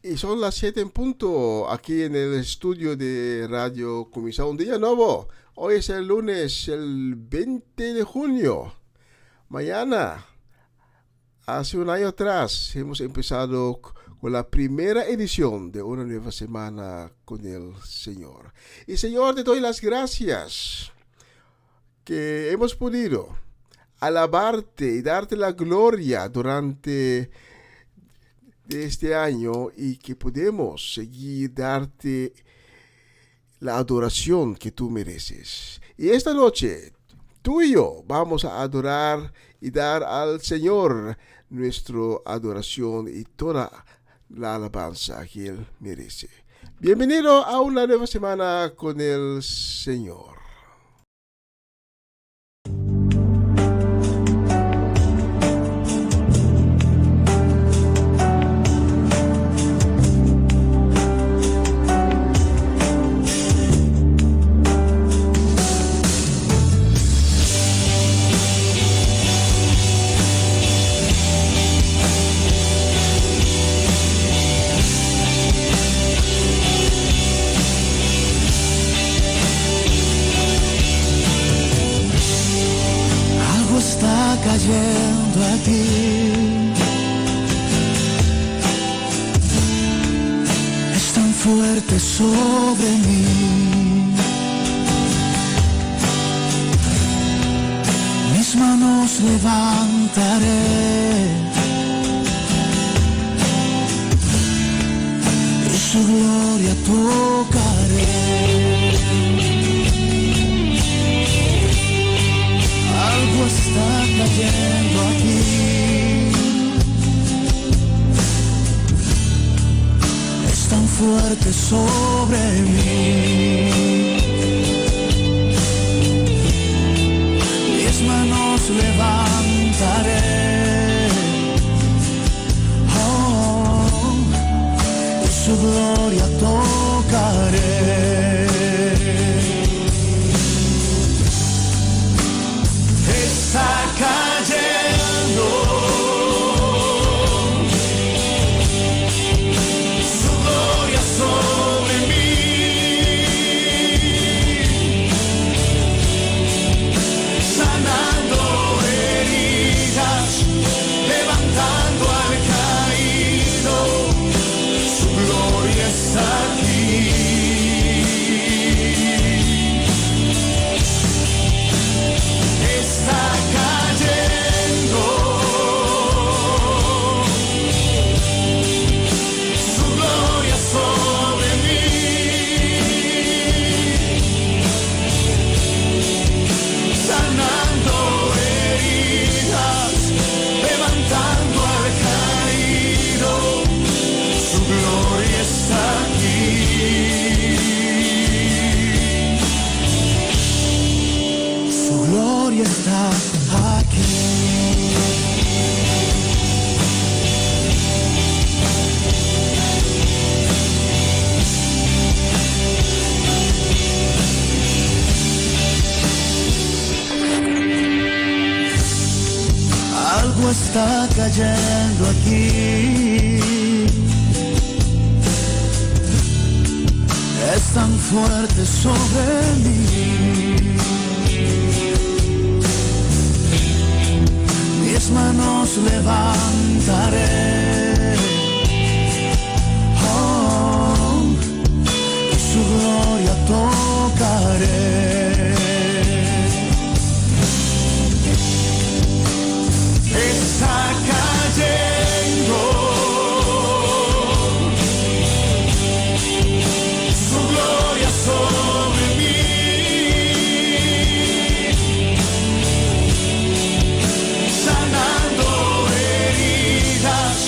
Y son las 7 en punto aquí en el estudio de Radio Comisao. Un día nuevo. Hoy es el lunes, el 20 de junio. Mañana, hace un año atrás, hemos empezado con la primera edición de una nueva semana con el Señor. Y Señor, te doy las gracias que hemos podido alabarte y darte la gloria durante de este año y que podemos seguir darte la adoración que tú mereces. Y esta noche, tú y yo vamos a adorar y dar al Señor nuestra adoración y toda la alabanza que Él merece. Bienvenido a una nueva semana con el Señor. Cayendo aquí, es tan fuerte sobre mí. Mis manos levantaré y su gloria tocaré. Algo está cayendo aquí, es tan fuerte sobre mí. Mis manos levantaré, oh, y su gloria tocaré. Está cayendo su gloria sobre mí, sanando heridas, levantando al caído, su gloria está aquí. Está cayendo su gloria sobre mí, sanando heridas, levantando al caído, su gloria está aquí. Su gloria está aquí. Algo está cayendo aquí, es tan fuerte sobre mí. Mis manos levantaré, oh, y su gloria tocaré. Está cayendo su gloria sobre mí, sanando heridas,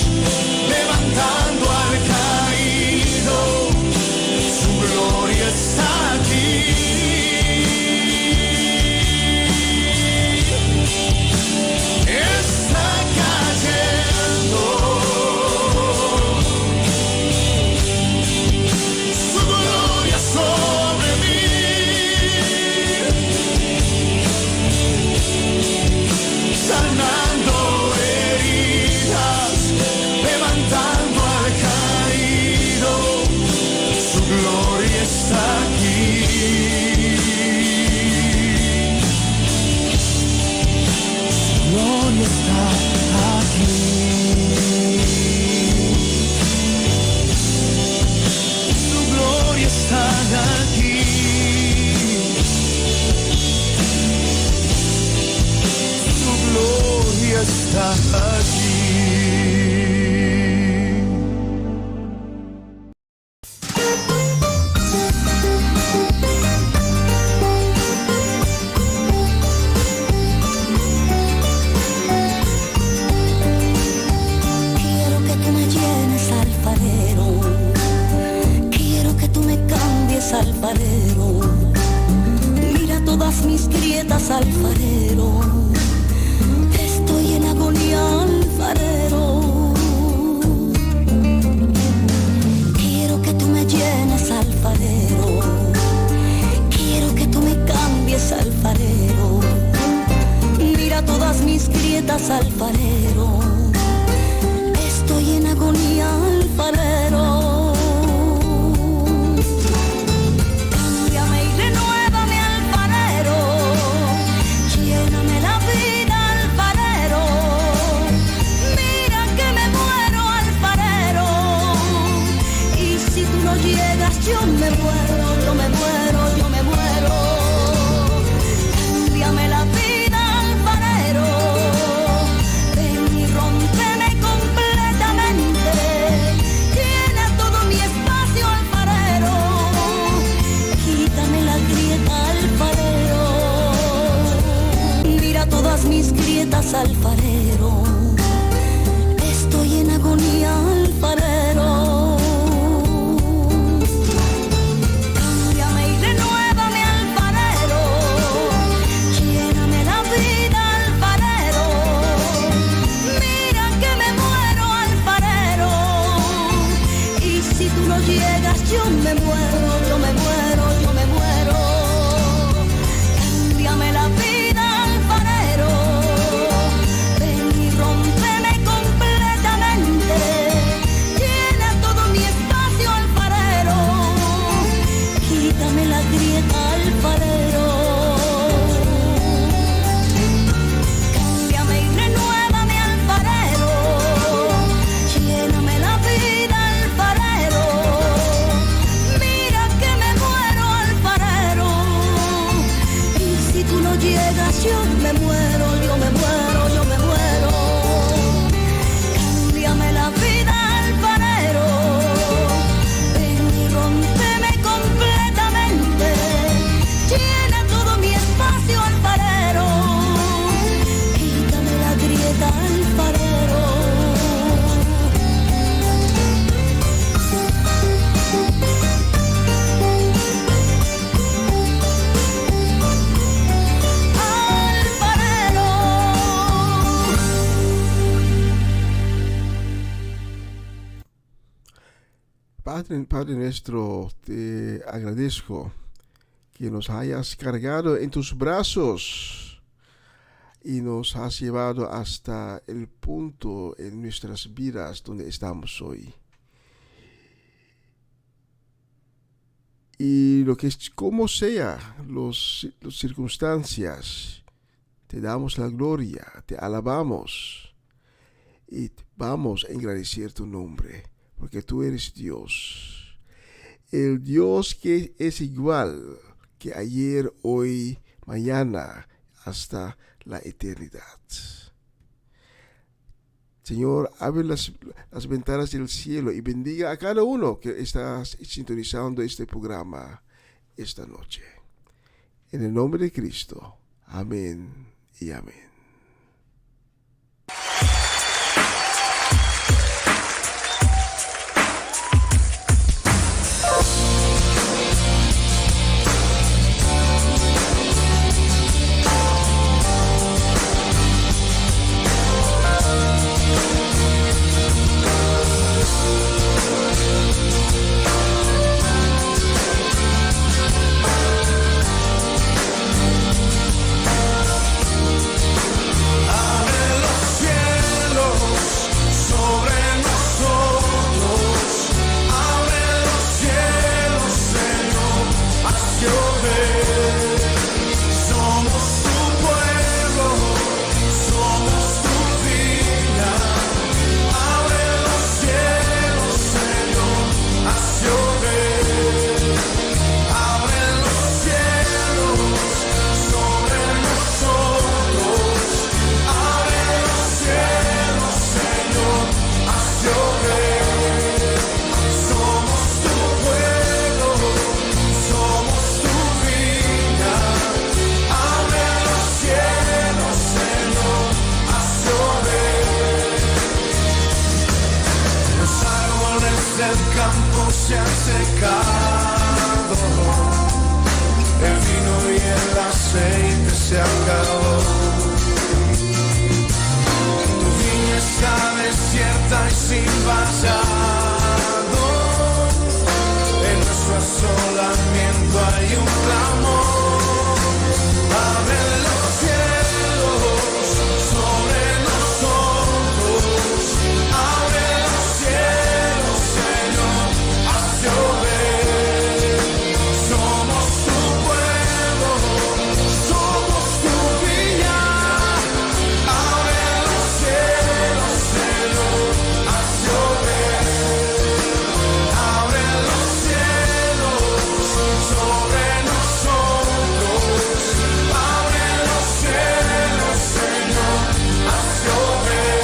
alfarero. Estoy en agonía, alfarero. Quiero que tú me llenes, alfarero. Quiero que tú me cambies, alfarero. Mira todas mis grietas, alfarero. Estoy en agonía, alfarero. Cámbiame y renuévame, alfarero. Lléname la vida, alfarero. Mira que me muero, alfarero. Y si tú no llegas, yo me muero, yo me muero, yo me muero. Cámbiame la vida, alfarero. Ven y rómpeme completamente. Llena todo mi espacio, alfarero. Quítame la grieta, alfarero. Mira todas mis grietas, alfarero. Estoy en agonía, alfarero. Cámbiame y renuévame, alfarero. Lléname la vida, alfarero. Mira que me muero, alfarero. Y si tú no llegas, yo me muero, yo me muero, yo me muero. Cámbiame la vida, alfarero. Ven y rómpeme completamente. Llena todo mi espacio, alfarero. Quítame la grieta, alfarero. Cámbiame y renuévame, alfarero. Lléname la vida, alfarero. Mira que me muero, alfarero. Y si tú no llegas, yo me muero, yo me muero, yo me muero. Cámbiame la vida, alfarero. Ven y rómpeme completamente. Llena todo mi espacio, alfarero. Quítame la grieta, alfarero. Alfarero. Padre nuestro, te agradezco que nos hayas cargado en tus brazos y nos has llevado hasta el punto en nuestras vidas donde estamos hoy. Y lo que es, como sea las circunstancias, te damos la gloria, te alabamos y vamos a engrandecer tu nombre, porque tú eres Dios. El Dios que es igual que ayer, hoy, mañana, hasta la eternidad. Señor, abre las ventanas del cielo y bendiga a cada uno que está sintonizando este programa esta noche. En el nombre de Cristo. Amén y amén. del campo se han secado, el vino y el aceite se acabó. Tu viña está desierta y sin vallado, en nuestro asolamiento hay un clamor. Abre los cielos sobre nosotros, abre los cielos, Señor, haz llover. Somos tu pueblo, somos tu viña. Abre los cielos, Señor, haz llover. Abre los cielos sobre nosotros. Abre los cielos, Señor, haz llover.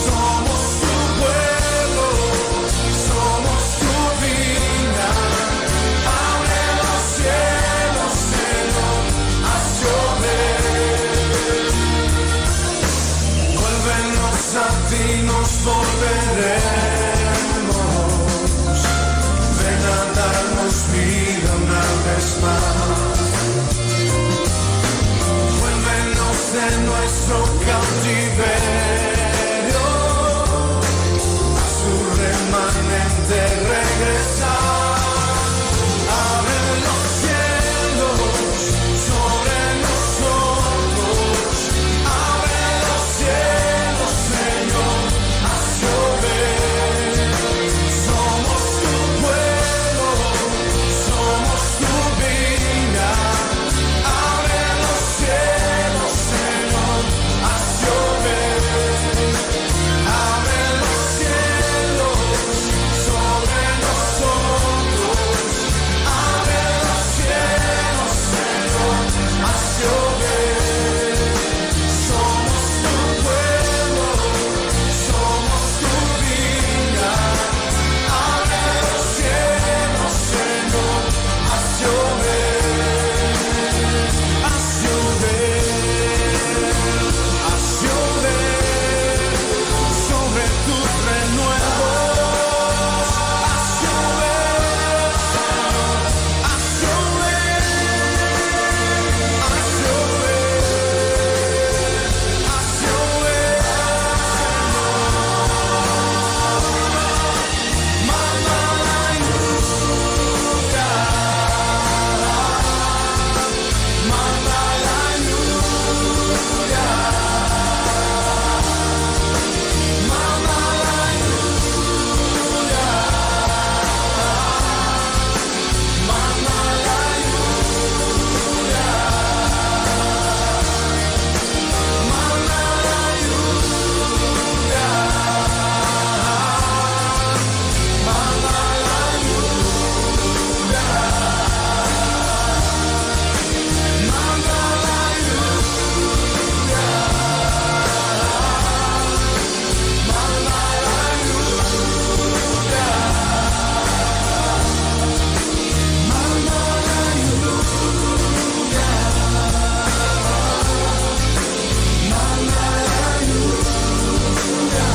Somos tu pueblo, somos tu viña. Abre los cielos, Señor, haz llover. Vuélvenos a ti, nos volveremos. Ven a darnos vida una vez más. Vuélvenos de nuestro cautiverio, a su remanente regresar. Abre los cielos sobre nosotros. Abre los cielos, Señor, haz llover. Somos tu pueblo, somos tu viña. Abre los cielos, Señor, haz llover. Abre los cielos sobre nosotros. Abre los cielos, Señor, haz llover. Somos tu pueblo, somos tu viña. Abre los cielos, Señor, haz llover. Haz llover, haz llover sobre tus renuevos. Haz llover, Señor, haz llover. Haz llover, haz llover, Señor. Manda la lluvia, manda la lluvia, manda la lluvia, manda la lluvia, manda la lluvia, manda la lluvia, manda la lluvia, manda la lluvia, manda la lluvia, manda la lluvia,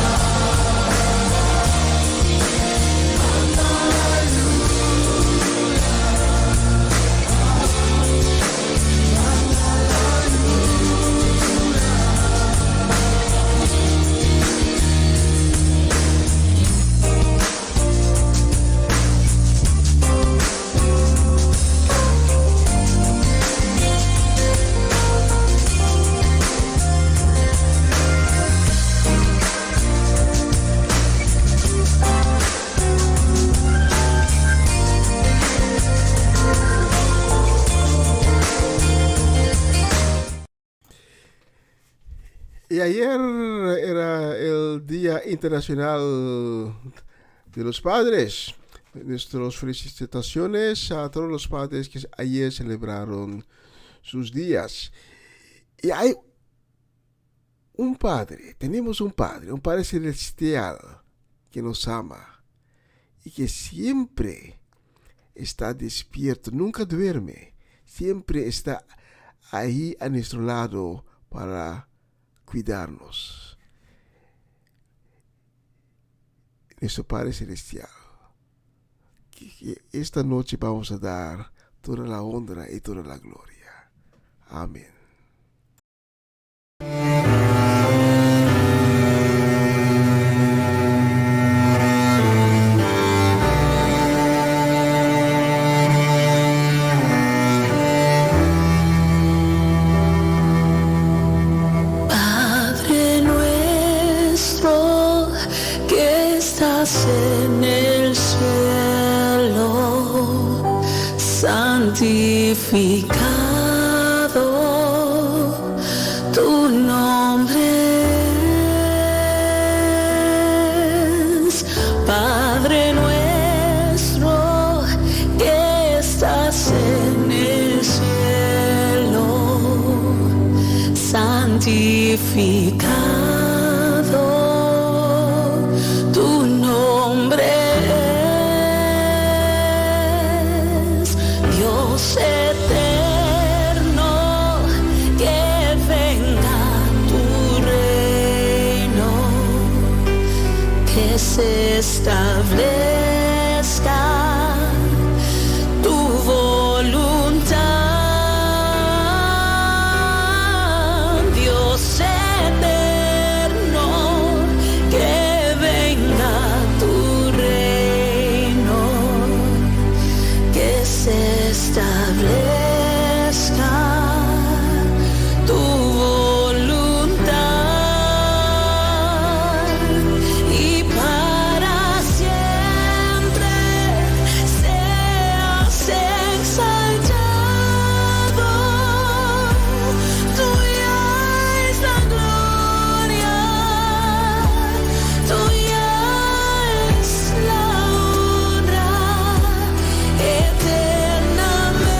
Y ayer era el Día Internacional de los Padres. Nuestras felicitaciones a todos los padres que ayer celebraron sus días. Y hay tenemos un Padre celestial que nos ama y que siempre está despierto, nunca duerme, siempre está ahí a nuestro lado para cuidarnos. Nuestro Padre Celestial, que esta noche vamos a dar toda la honra y toda la gloria. Amén. Padre nuestro que estás en el cielo, santificado tu nombre es. Padre nuestro que estás en el cielo, santificado tu nombre es. Dios eterno, que venga tu reino, que se establezca tu voluntad. Dios eterno, que venga tu reino, que se establezca tu voluntad y para siempre seas exaltado. Tuya es la gloria, tuya es la honra eternamente.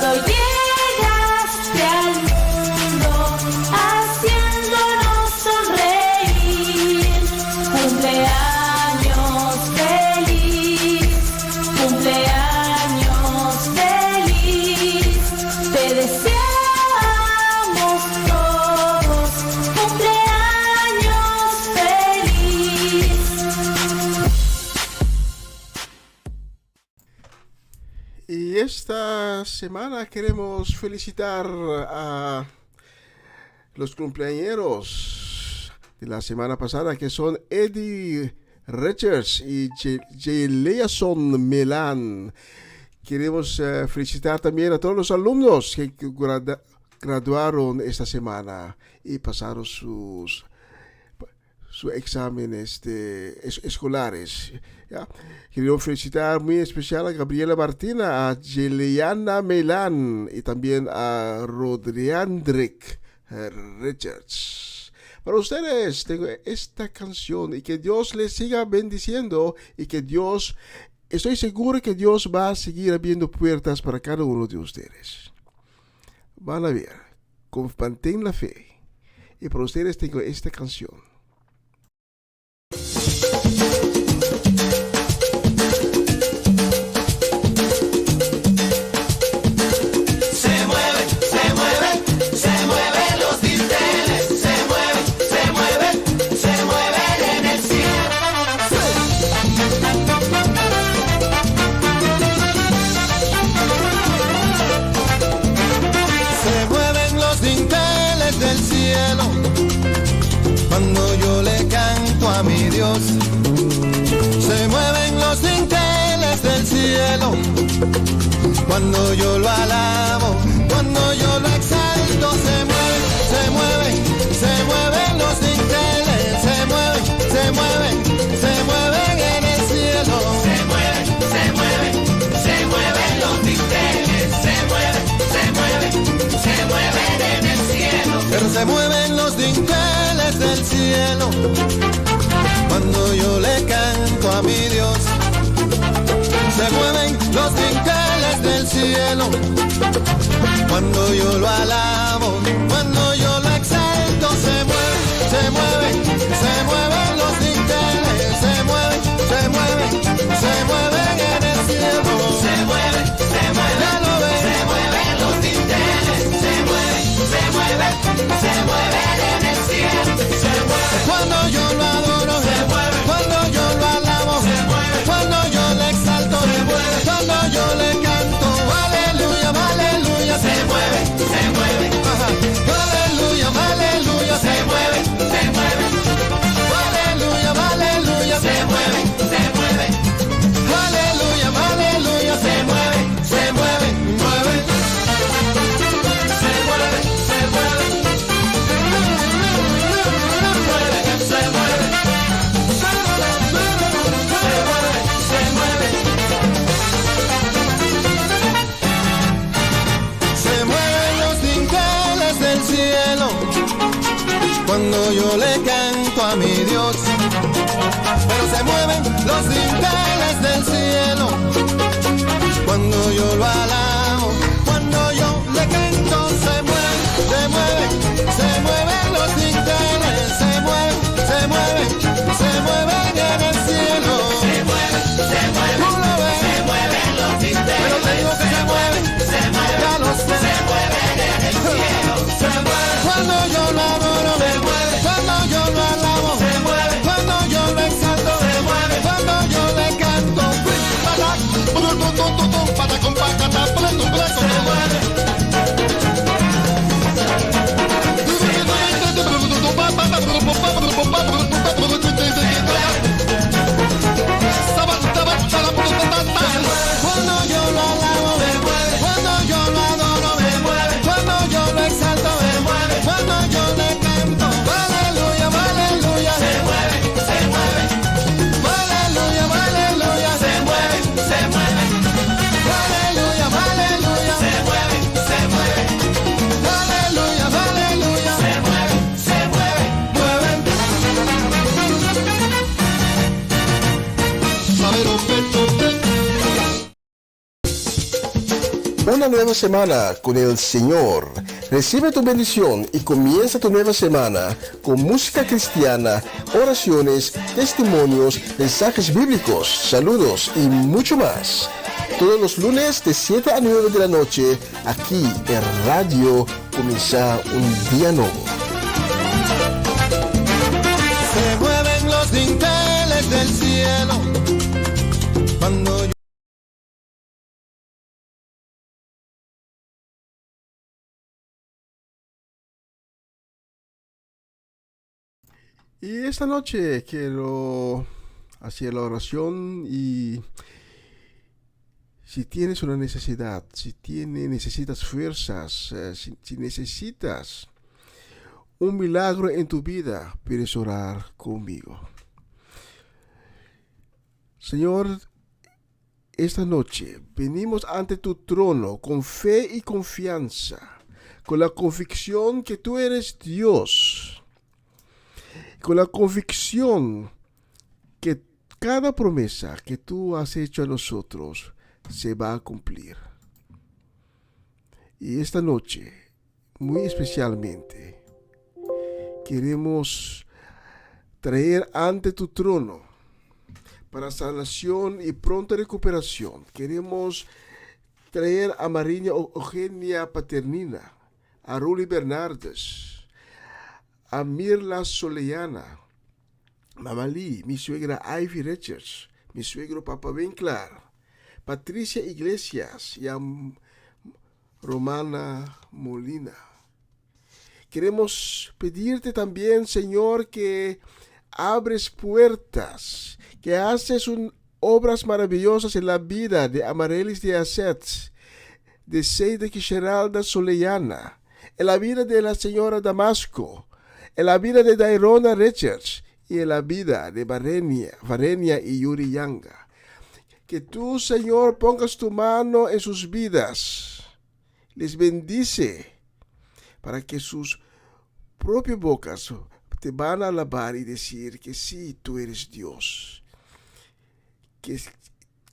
Cuando llegaste al mundo, haciéndonos sonreír. Cumpleaños feliz, cumpleaños feliz. Te deseamos todos cumpleaños feliz. Y esta semana queremos felicitar a los cumpleañeros de la semana pasada, que son Eddie Richards y Jeleason Melan. Queremos felicitar también a todos los alumnos que graduaron esta semana y pasaron sus exámenes escolares. ¿Ya? Queremos felicitar muy especial a Gabriela Martina, a Jeliana Melan y también a Rodriandrick Richards. Para ustedes tengo esta canción, y que Dios les siga bendiciendo, y que Dios, estoy seguro que Dios va a seguir abriendo puertas para cada uno de ustedes. Van a ver, mantén la fe. Y para ustedes tengo esta canción. Cuando yo le canto a mi Dios, se mueven los dinteles del cielo. Cuando yo lo alabo, cuando yo lo exalto, se mueven los dinteles, se mueven en el cielo. Se mueven los dinteles, se mueven en el cielo. Pero se mueven los dinteles del cielo cuando yo le canto a mi Dios. Se mueven los dinteles del cielo cuando yo lo alabo, cuando yo lo exalto. Se mueven los dinteles, se mueven en el cielo. Se mueven los dinteles, se mueven en el cielo. Cuando yo lo adoro, cuando yo lo alabo, cuando yo le exalto, cuando yo le canto, aleluya, aleluya, se mueve, ajá. Aleluya, aleluya, se mueve, aleluya, aleluya, se mueve, aleluya, aleluya, se mueve, cuando yo le canto a mi Dios. Pero se mueven los dinteles del cielo cuando yo lo alabo, cuando yo le canto. Se mueven los dinteles, se mueven en el cielo. Se mueven los dinteles, pero te digo que se mueven, ya lo sé. Se mueven en el cielo. Cuando yo lo adoro, cuando yo lo alabo, cuando yo lo exalto, cuando yo le canto. una nueva semana con el Señor. Recibe tu bendición y comienza tu nueva semana con música cristiana, oraciones, testimonios, mensajes bíblicos, saludos y mucho más. Todos los lunes de 7 a 9 de la noche, aquí en Radio Comienza un Día Nuevo. Se mueven los dinteles del cielo cuando yo... Y esta noche quiero hacer la oración y si tienes una necesidad, si necesitas fuerzas, si necesitas un milagro en tu vida, puedes orar conmigo. Señor, esta noche venimos ante tu trono con fe y confianza, con la convicción que tú eres Dios. Con la convicción que cada promesa que tú has hecho a nosotros se va a cumplir. Y esta noche, muy especialmente, queremos traer ante tu trono para sanación y pronta recuperación. Queremos traer a María Eugenia Paternina, a Ruli Bernardes, a Mirla Soleyana, Mamalí, mi suegra Ivy Richards, mi suegro Papa Winkler, Patricia Iglesias y a Romana Molina. Queremos pedirte también, Señor, que abres puertas, que haces obras maravillosas en la vida de Amarelis de Asset, de Seida Quixeralda Soleyana, en la vida de la señora Damasco, en la vida de Dairona Richards y en la vida de Varenia y Yuri Yanga. Que tú, Señor, pongas tu mano en sus vidas, les bendice para que sus propias bocas te van a alabar y decir que sí, tú eres Dios. Que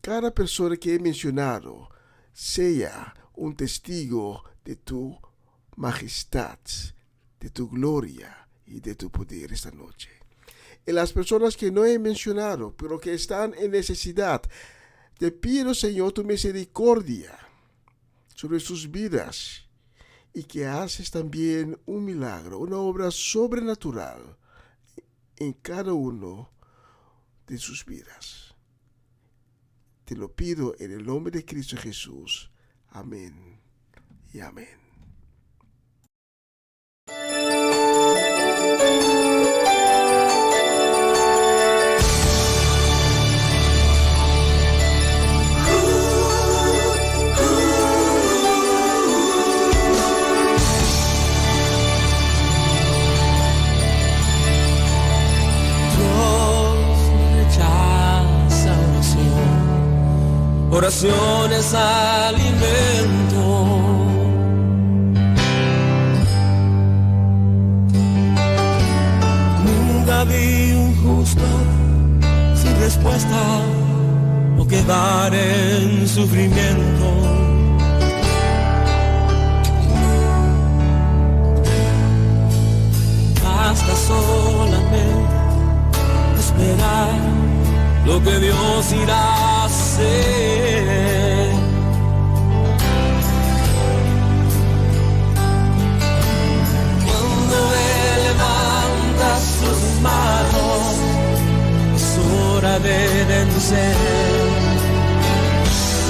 cada persona que he mencionado sea un testigo de tu majestad, de tu gloria y de tu poder esta noche. En las personas que no he mencionado, pero que están en necesidad, te pido, Señor, tu misericordia sobre sus vidas y que haces también un milagro, una obra sobrenatural en cada uno de sus vidas. Te lo pido en el nombre de Cristo Jesús. Amén y amén. Oración es alimento. Nunca vi un justo sin respuesta o quedar en sufrimiento. Basta solamente esperar lo que Dios irá a hacer. Cuando Él levanta sus manos, es hora de vencer.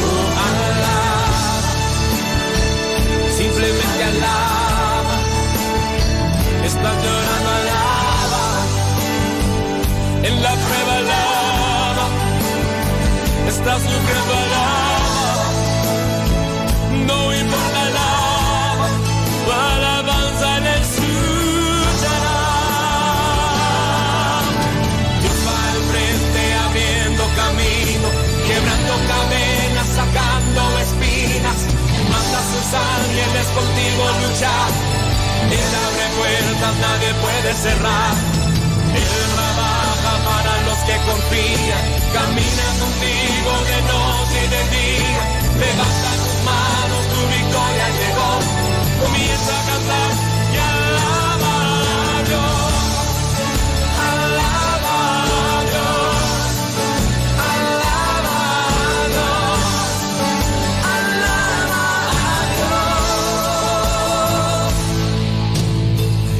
Oh, alaba, simplemente alaba. Estás llorando, alaba. En la prueba, alaba. Estás sufriendo, alaba. No importa, alaba. Tu alabanza le escuchará. Dios va al frente abriendo camino, quebrando cadenas, sacando espinas. Manda a sus ángeles contigo luchar. Él abre puertas, nadie puede cerrar. Él trabaja para los que confían, camina contigo de noche y de día. Levanta tus manos, tu vida. victoria llegó. Comienza a cantar y alaba a Dios. Alaba a Dios. Alaba a Dios. Alaba a Dios.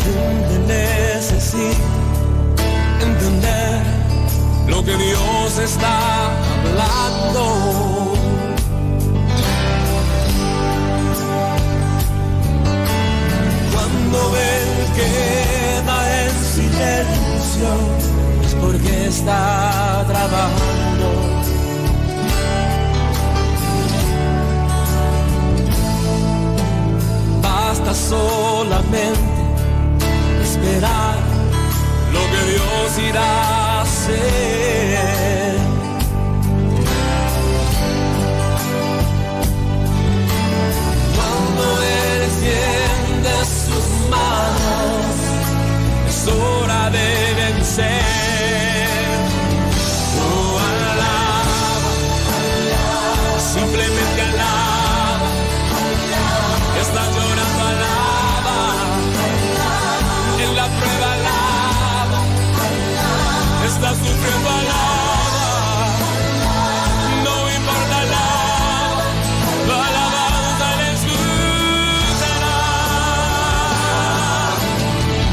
Gente necesita entender lo que Dios está hablando. Cuando Él queda en silencio es porque está trabajando. Basta solamente esperar lo que Dios irá a hacer. Cuando Él extiende sus manos, es hora de vencer. Oh, alaba, simplemente alaba. Estás llorando, alaba. En la prueba, alaba. Estás sufriendo, alaba. No importa, alaba. La alabanza le escuchará.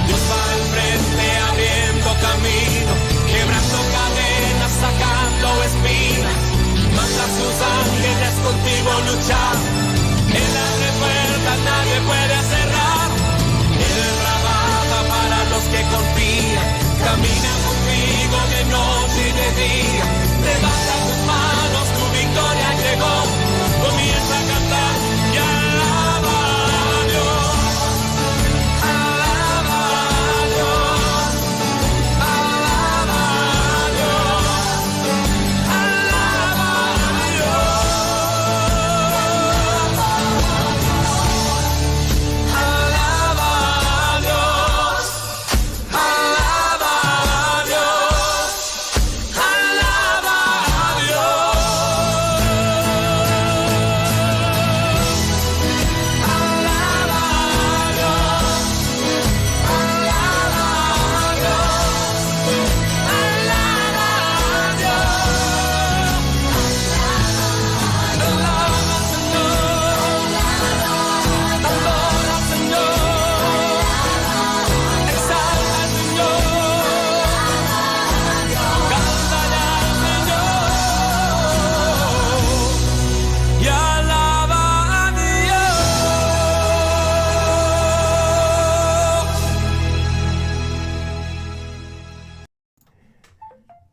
Dios va al frente abriendo camino, quebrando cadenas, sacando espinas. Manda a sus ángeles contigo luchar. Él abre puertas, nadie puede cerrar. Él trabaja para los que confían. Camina contigo de noche y de día. Levanta tus manos, tu victoria llegó. Comienza a cantar y alaba a Dios. Alaba a Dios. Alaba a Dios. Alaba a Dios. Alaba a Dios. Alaba a Dios. Alaba a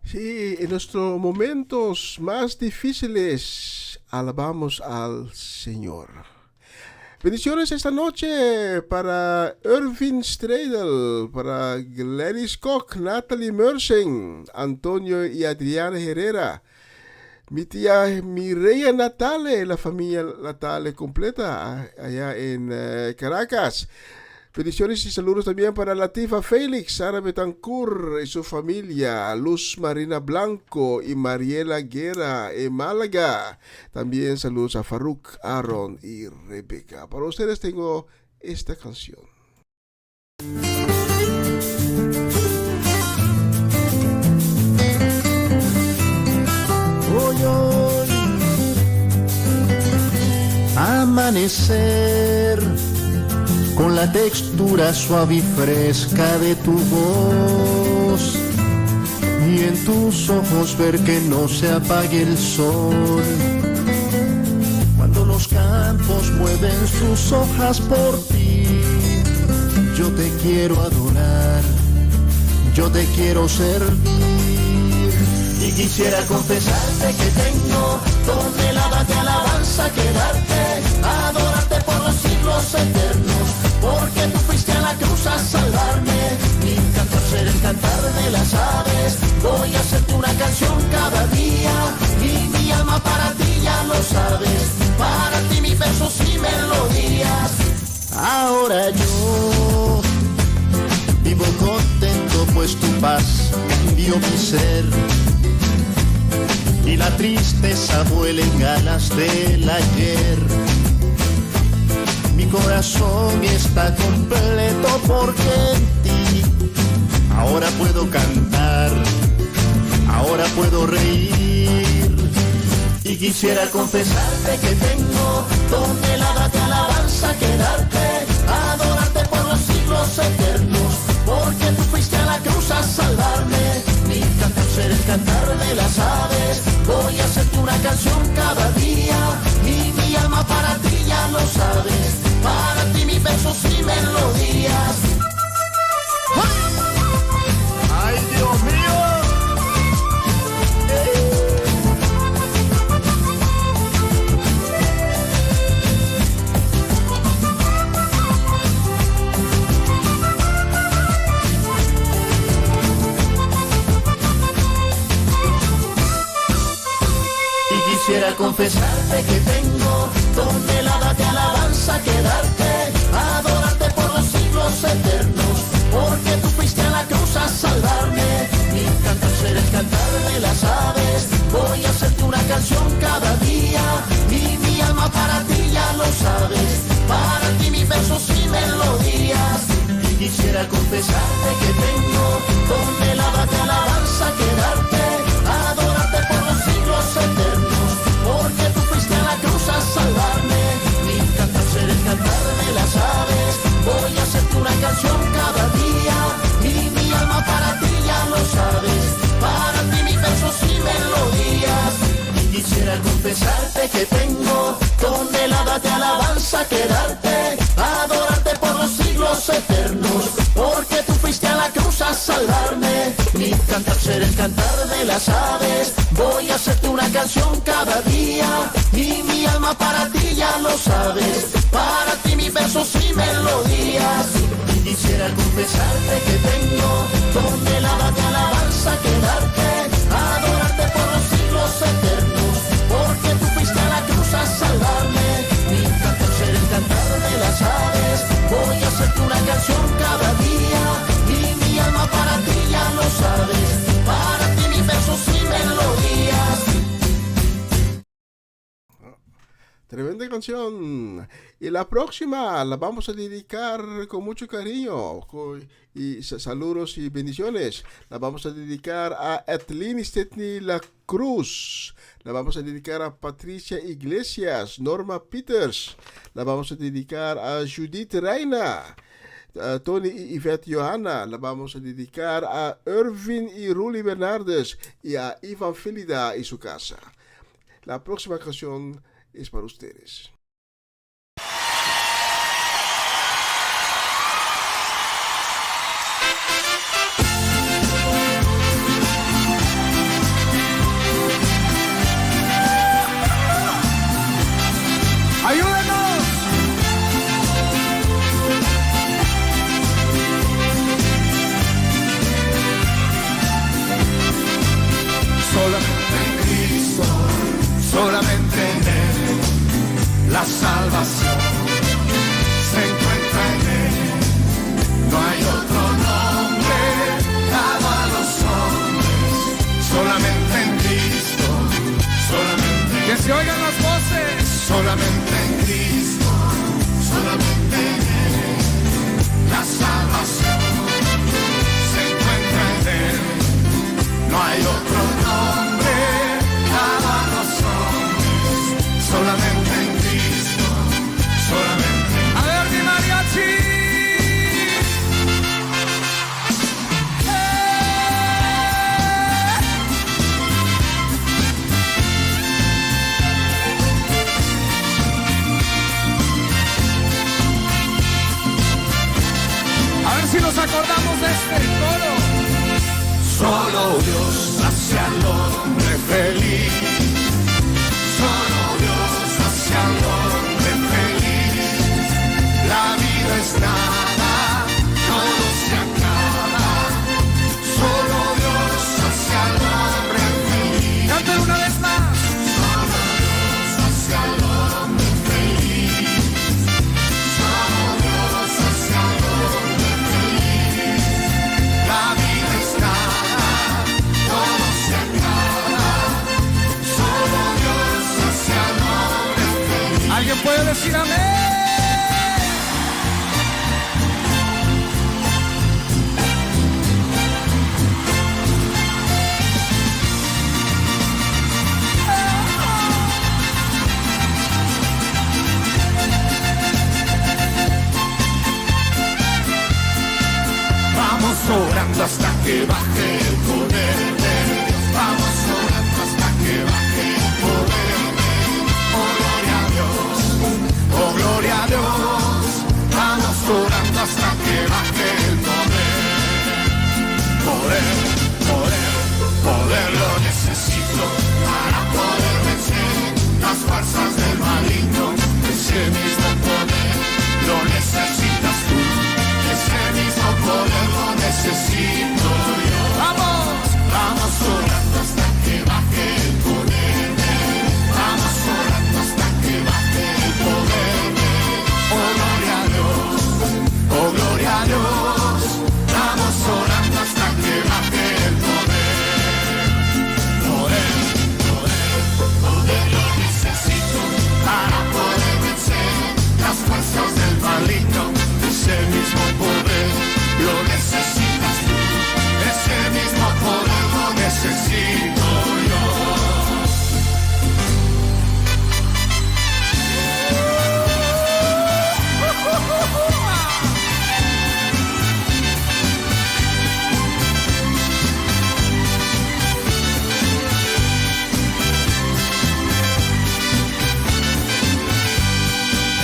Sí, en nuestros momentos más difíciles alabamos al Señor. Bendiciones esta noche para Irvin Stradel, para Gladys Koch, Natalie Mersing, Antonio y Adriana Herrera, mi tía Mireya Natale, la familia Natale completa allá en Caracas. Bendiciones y saludos también para Latifa Félix, Sara Betancourt y su familia, Luz Marina Blanco y Mariela Guerra en Málaga. También saludos a Farouk, Aaron y Rebeca. Para ustedes tengo esta canción. Hoy, amanecer con la textura suave y fresca de tu voz, y en tus ojos ver que no se apague el sol. Cuando los campos mueven sus hojas por ti, yo te quiero adorar, yo te quiero servir. Y quisiera confesarte que tengo toneladas de alabanza que darte, adorarte por los siglos eternos, porque tú fuiste a la cruz a salvarme. Mi cantar será el cantar de las aves, voy a hacerte una canción cada día, y mi alma para ti ya lo sabes, para ti mis versos y melodías. Ahora yo vivo contento pues tu paz cambió mi ser, y la tristeza vuela en ganas del ayer. corazón está completo porque en ti ahora puedo cantar, ahora puedo reír. Y quisiera confesarte que tengo toneladas de alabanza que darte, adorarte por los siglos eternos, porque tú fuiste a la cruz a salvarme. Mi cantar será el cantar de las aves, voy a hacerte una canción cada día, y mi alma para ti ya lo sabes, para ti mis versos y melodías. ¡Ay, Dios mío! Quisiera confesarte que tengo toneladas de alabanza que darte, adorarte por los siglos eternos, porque tú fuiste a la cruz a salvarme. Mi cantar será el cantar de las aves, voy a hacerte una canción cada día, y mi alma para ti ya lo sabes, para ti mis versos y melodías. Y quisiera confesarte que tengo toneladas de alabanza que darte, adorarte por los siglos eternos, porque tú fuiste a la cruz a salvarme. Mi cantar será el cantar de las aves, voy a hacerte una canción cada día, y mi alma para ti ya lo sabes, para ti mis versos y melodías. Y quisiera confesarte que tengo toneladas de alabanza que darte, adorarte por los siglos eternos, porque tú fuiste a la cruz a salvarme. Mi cantar será el cantar de las aves, voy a hacerte una canción cada día, y mi alma para ti ya lo sabes, para ti mis versos y melodías. Y quisiera confesarte que tengo toneladas de alabanza que darte, adorarte por los siglos eternos, porque tú fuiste a la cruz a salvarme. Mi cantar será el cantar de las aves, voy a hacerte una canción cada día, y mi alma para ti ya lo sabes, para ti mis versos y melodías. Tremenda canción. Y la próxima la vamos a dedicar con mucho cariño y saludos y bendiciones. La vamos a dedicar a Etlyn Stetny La Cruz. La vamos a dedicar a Patricia Iglesias, Norma Peters. La vamos a dedicar a Judith Reina, a Tony y Yvette Johanna. La vamos a dedicar a Irvin y Ruli Bernardes y a Ivan Felida y su casa. La próxima canción es para ustedes. ¡Ayúdenos! Solamente en Cristo, solamente en Él, la salvación se encuentra en Él. No hay otro nombre dado a los hombres, solamente en Cristo, solamente en Él. Que se oigan las voces. Solamente en Cristo, solamente en Él, la salvación se encuentra en Él. No hay otro nombre dado a los hombres, solamente en Cristo, solamente en Él. A ver, mi mariachi. Si nos acordamos de este coro. Solo Dios hace al hombre feliz. Solo Dios hace al hombre feliz. La vida es nada, todo se acaba. Solo Dios hace al hombre feliz. Canten una vez más. Solo Dios hace al hombre feliz. Solo Dios hace al hombre feliz. La vida es nada, todo se acaba. Solo orando hasta que baje el poder de Dios. Vamos orando hasta que baje el poder de Dios. Oh, gloria a Dios. Oh, gloria a Dios. Vamos orando hasta que baje el poder. Poder, poder, poder lo necesito para poder vencer las fuerzas del maligno. Ese mismo poder lo necesitas tú. Ese mismo poder lo necesito yo. Vamos, vamos orando hasta que baje el poder de Dios. Vamos orando hasta que baje el poder de Dios. Oh, gloria a Dios. Oh, gloria a Dios. Vamos orando hasta que baje el poder. Poder, poder, poder lo necesito para poder vencer las fuerzas del maligno. Ese mismo poder lo necesitas tú. Ese mismo poder lo necesito yo.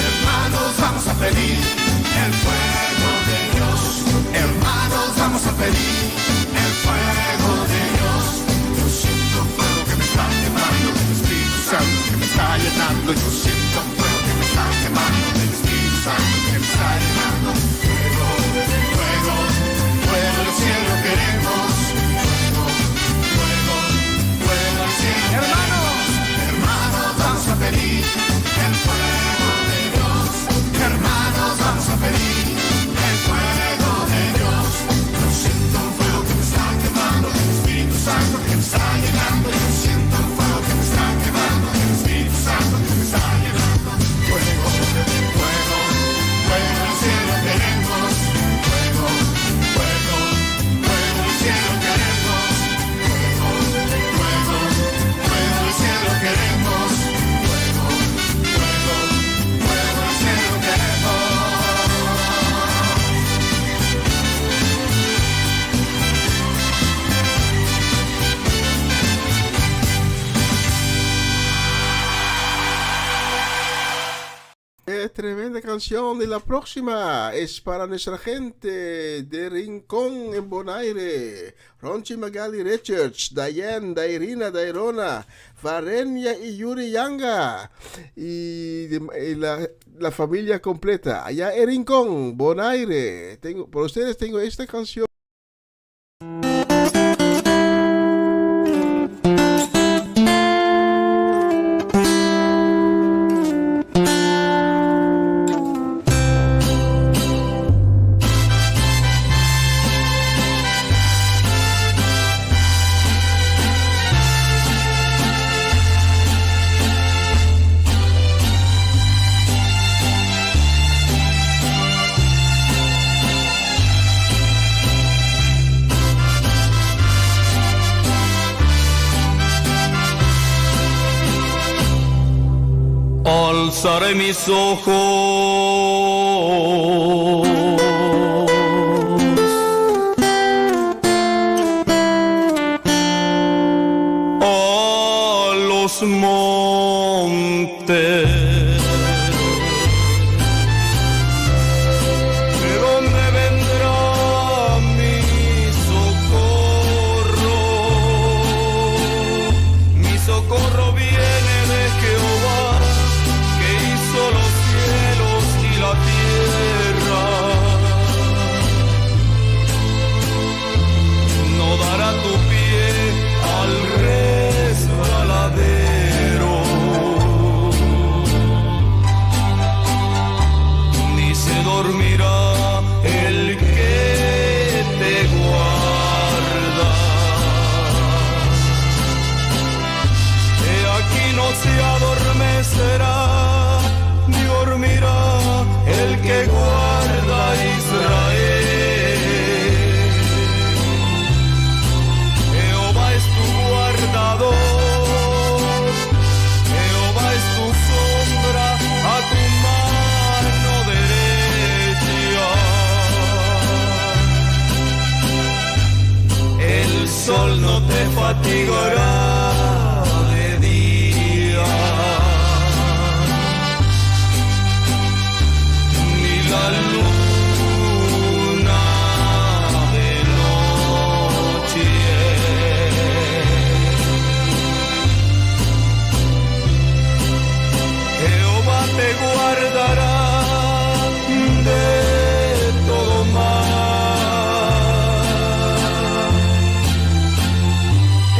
Hermanos, vamos a pedir el fuego de Dios. Hermanos, vamos a pedir el fuego de Dios. Yo siento un fuego que me está quemando del Espíritu Santo que me está llenando. Yo siento un fuego que me está quemando del Espíritu Santo que me está llenando. Fuego, fuego, fuego del cielo queremos. Fuego, fuego, fuego del cielo. Hermanos, hermanos, vamos a pedir el fuego de Dios. Hermanos, vamos a pedir el fuego de Dios. Yo siento un fuego que me está quemando del Espíritu Santo que me está llenando. Yo siento un fuego que me está quemando del Espíritu Santo que me está llenando. Fuego, fuego, fuego del cielo queremos. Fuego, fuego, fuego del cielo queremos. Fuego, fuego, fuego del cielo queremos. Fuego, fuego, fuego del cielo queremos. Tremenda canción. Y la próxima es para nuestra gente de Rincón en Bonaire. Ronchi Magali Richards, Dayan, Dairina, Dairona, Varenia y Yuri Yanga. Y la familia completa. Allá en Rincón, Bonaire. Por ustedes tengo esta canción. Alzaré mis ojos a los montes. ¿De dónde vendrá mi socorro? Mi socorro viene de Jehová, que hizo los cielos y la tierra. No dará tu pie al resbaladero, ni se dormirá el que te guarda. He aquí no se adormecerá ni dormirá el que guarda a Israel. Jehová es tu guardador, Jehová es tu sombra a tu mano derecha. fatigará de día, ni la luna de noche. Jehová te guardará de todo mal.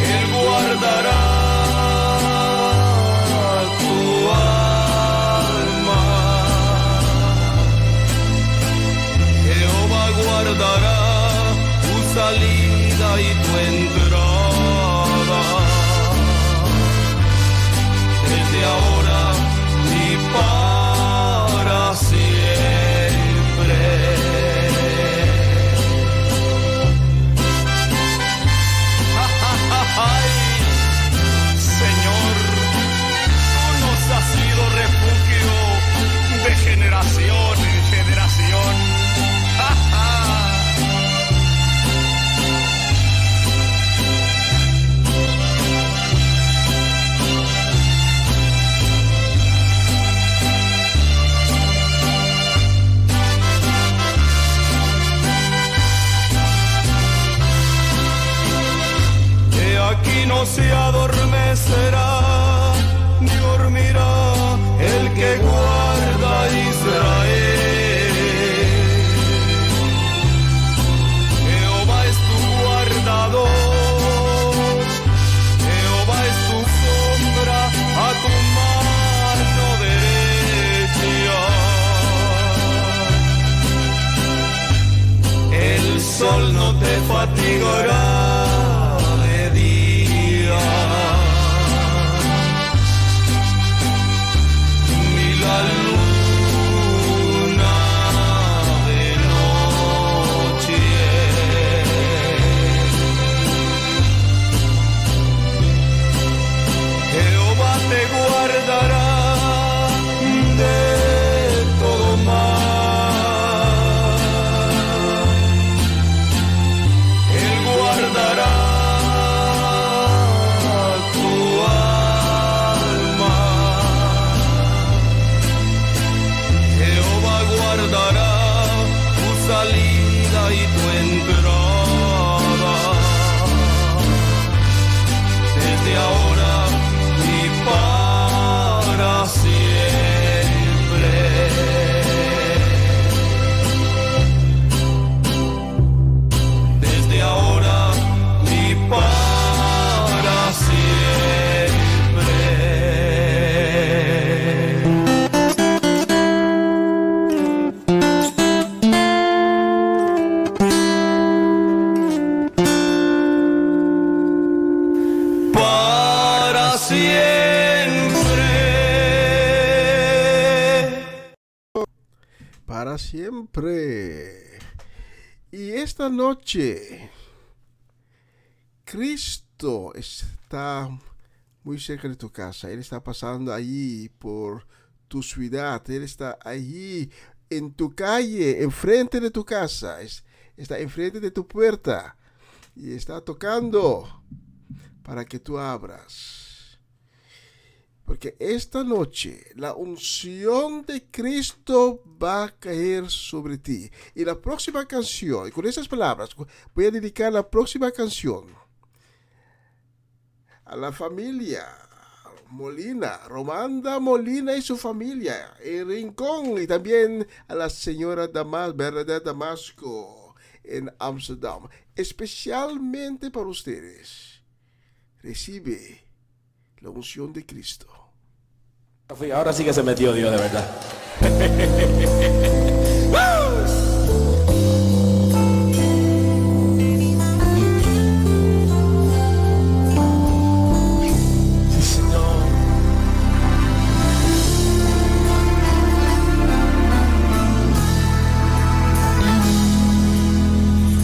Él guardará tu alma. Jehová guardará tu salida y tu entrada, desde ahora y para siempre. Ay, Señor, tú nos has sido refugio de generación en generación. Aquí no se adormecerá ni dormirá el que guarda a Israel. Jehová es tu guardador, Jehová es tu sombra a tu mano derecha. El sol no te fatigará, ni la luna de noche. Jehová te guardará de todo mal. Él guardará tu salida y tu entrada, desde ahora y para siempre. Desde ahora y para siempre. Para siempre. Y esta noche, Cristo está muy cerca de tu casa. Él está pasando allí por tu ciudad. Él está allí en tu calle, enfrente de tu casa. Está enfrente de tu puerta. Y está tocando para que tú abras. Porque esta noche la unción de Cristo va a caer sobre ti. Y la próxima canción, y con esas palabras, voy a dedicar la próxima canción a la familia Molina, Romanda Molina y su familia en Rincón, y también a la señora Bernadette Damasco en Amsterdam. Especialmente para ustedes, recibe la unción de Cristo. Ahora sí que se metió Dios de verdad. Sí, Señor.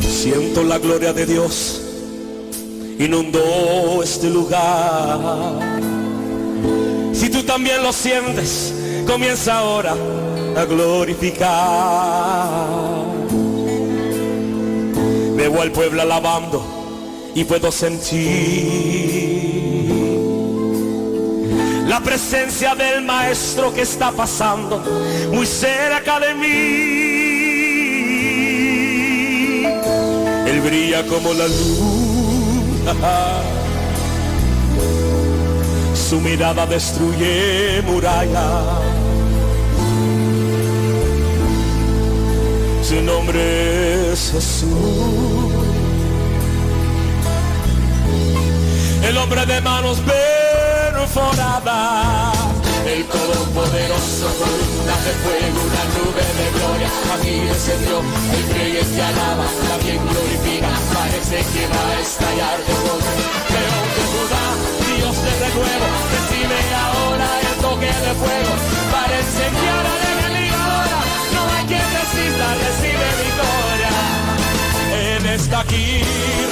Siento la gloria de Dios inundó este lugar. Si tú también lo sientes, comienza ahora a glorificar. Veo al pueblo alabando y puedo sentir la presencia del Maestro que está pasando muy cerca de mí. Él brilla como la luna, su mirada destruye murallas. Su nombre es Jesús, el hombre de manos perforadas, el todopoderoso, columna de fuego, una nube de gloria. Aquí descendió, el creyente alaba, también glorifica, parece que va a estallar de gozo. León de Judá, Dios de renuevo, recibe ahora el toque de fuego para incendiar al enemigo ahora. No hay quien resista, recibe victoria. Él está aquí,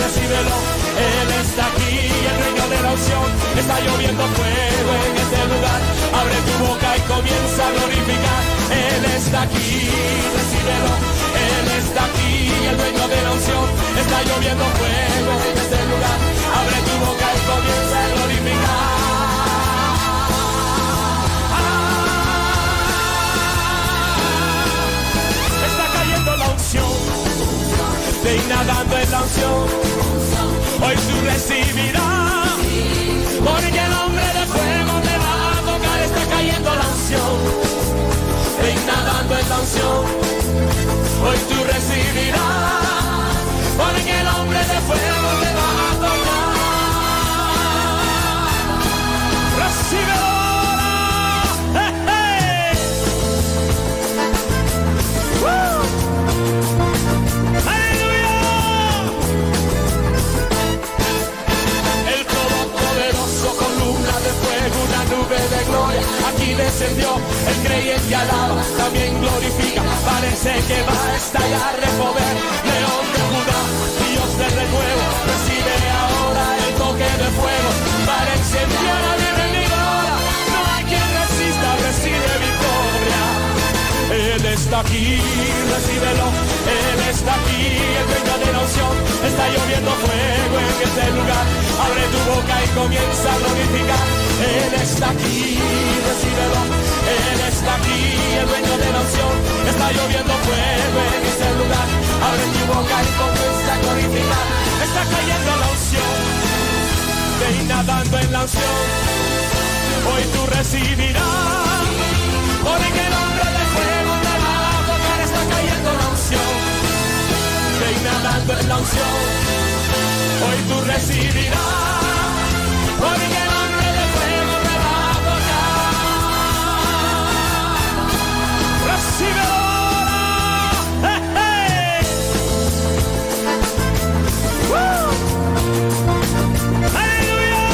recíbelo. Él está aquí, el reino de la unción. Está lloviendo fuego en este lugar. Abre tu boca y comienza a glorificar. Él está aquí, recíbelo. Él está aquí, el reino de la unción. Está lloviendo fuego en este lugar. Abre tu boca y comienza a glorificar. Está cayendo la unción. Ve nadando en la unción. Hoy tú recibirás, porque el hombre de fuego te va a tocar. Está cayendo la unción, ven nadando en la unción. Hoy tú recibirás, porque el hombre de fuego te va a tocar. Recibe ahora, hey, hey. ¡Woo! Una nube de gloria, aquí descendió, el creyente alaba, también glorifica, parece que va a estallar de poder. León de Judá, Dios de renuevo, recibe ahora el toque de fuego para incendiar al enemigo ahora. No hay quien resista, recibe victoria. Él está aquí, recíbelo. Él está aquí, el reino de la unción. Está lloviendo fuego en este lugar. Abre tu boca y comienza a glorificar. Él está aquí, recíbelo. Él está aquí, el reino de la unción. Está lloviendo fuego en este lugar. Abre tu boca y comienza a glorificar. Está cayendo la unción. Ven nadando en la unción. Hoy tú recibirás, porque el hombre de fuego te va a tocar. Está cayendo la unción. Ven nadando en la unción. Hoy tú recibirás, porque el hombre de fuego te va a tocar. Recibe ahora, hey, hey. ¡Woo! ¡Aleluya!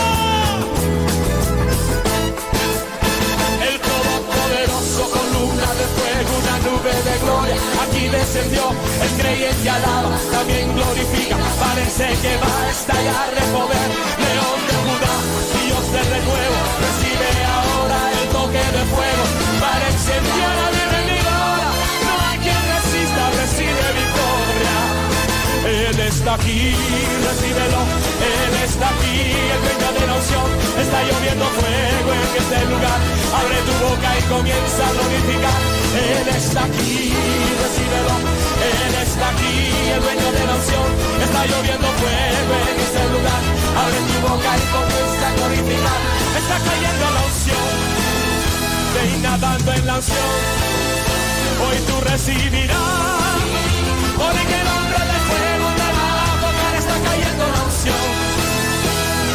El todopoderoso, columna de fuego, una nube de gloria. Aquí descendió, el creyente alaba, también glorifica, parece que va a estallar de poder. León de Judá, Dios de renuevo, recibe ahora el toque de fuego para incendiar al enemigo ahora. No hay quien resista, recibe victoria. Él está aquí, recíbelo. Él está aquí, el reino de la unción. Está lloviendo fuego en este lugar. Abre tu boca y comienza a glorificar. Él está aquí, recíbelo. Él está aquí, el reino de la unción. Está lloviendo fuego en este lugar. Abre tu boca y comienza a glorificar. Está cayendo la unción. Ven nadando en la unción. Hoy tú recibirás, porque el hombre de fuego te va a tocar. Está cayendo la unción.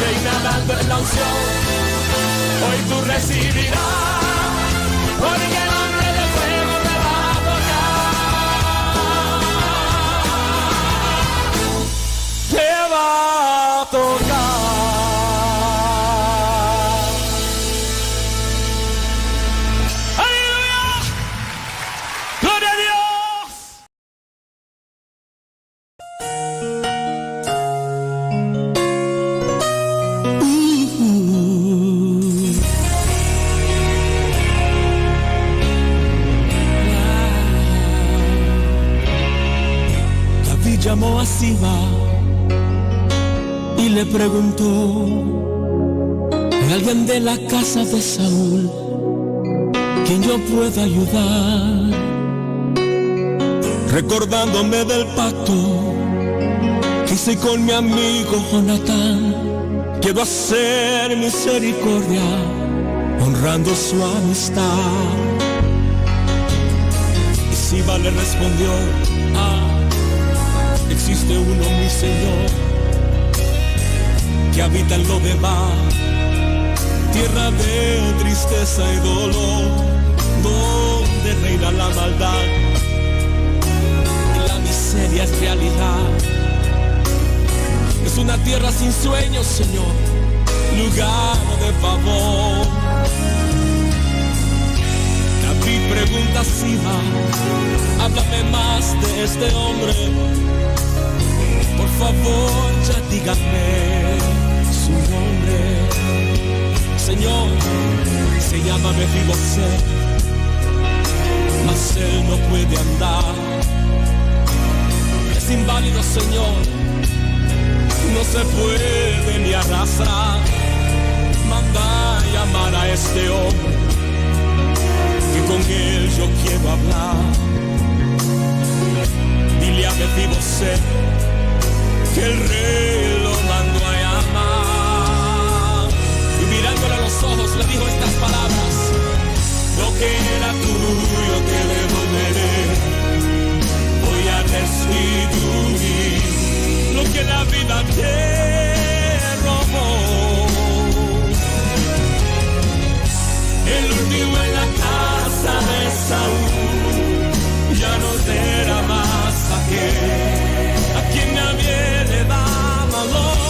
Ven nadando en la unción. Hoy tú recibirás, porque el hombre de fuego te va a tocar. Te va a tocar. ¡Aleluya! ¡Gloria a Dios! David llamó a Siba y le preguntó: ¿hay alguien de la casa de Saúl quien yo pueda ayudar? Recordándome del pacto que hice con mi amigo Jonatán, quiero hacer misericordia honrando su amistad. Y Siba le respondió: existe uno, mi Señor, que habita en Lodebar, tierra de tristeza y dolor, donde reina la maldad y la miseria es realidad. Es una tierra sin sueños, Señor, lugar de pavor. David pregunta a Siba: háblame más de este hombre, por favor, ya dígame su nombre. Señor, se llama Mefibosé, mas él no puede andar. Es inválido, Señor, no se puede ni arrastrar. Manda a llamar a este hombre, que con él yo quiero hablar. Dile a Mefibosé que el rey lo mandó a llamar. Y mirándole a los ojos le dijo estas palabras: lo que era tuyo te devolveré, voy a restituir lo que la vida te robó. El último en la casa de Saúl ya no será más aquel a quien nadie le da valor.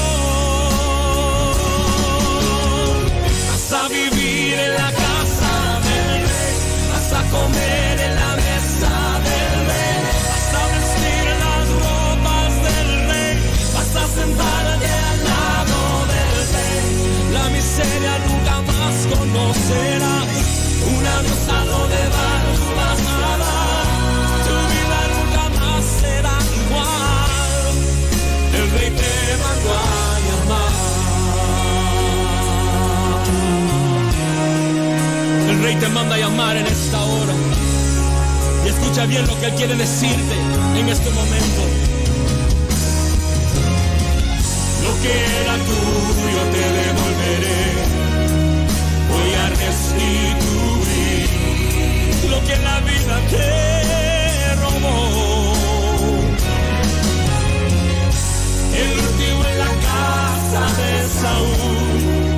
Vas a vivir en la casa del rey, vas a comer en la mesa del rey, vas a vestir las ropas del rey, vas a sentarte al lado del rey. La miseria nunca más conocerás, un adiós a lo de bar tú vas a dar. Tu vida nunca más será igual, el rey te mandó a llamar. El rey te manda a llamar en esta hora, y escucha bien lo que él quiere decirte en este momento. Lo que era tuyo te devolveré, voy a restituir lo que la vida te robó. El último en la casa de Saúl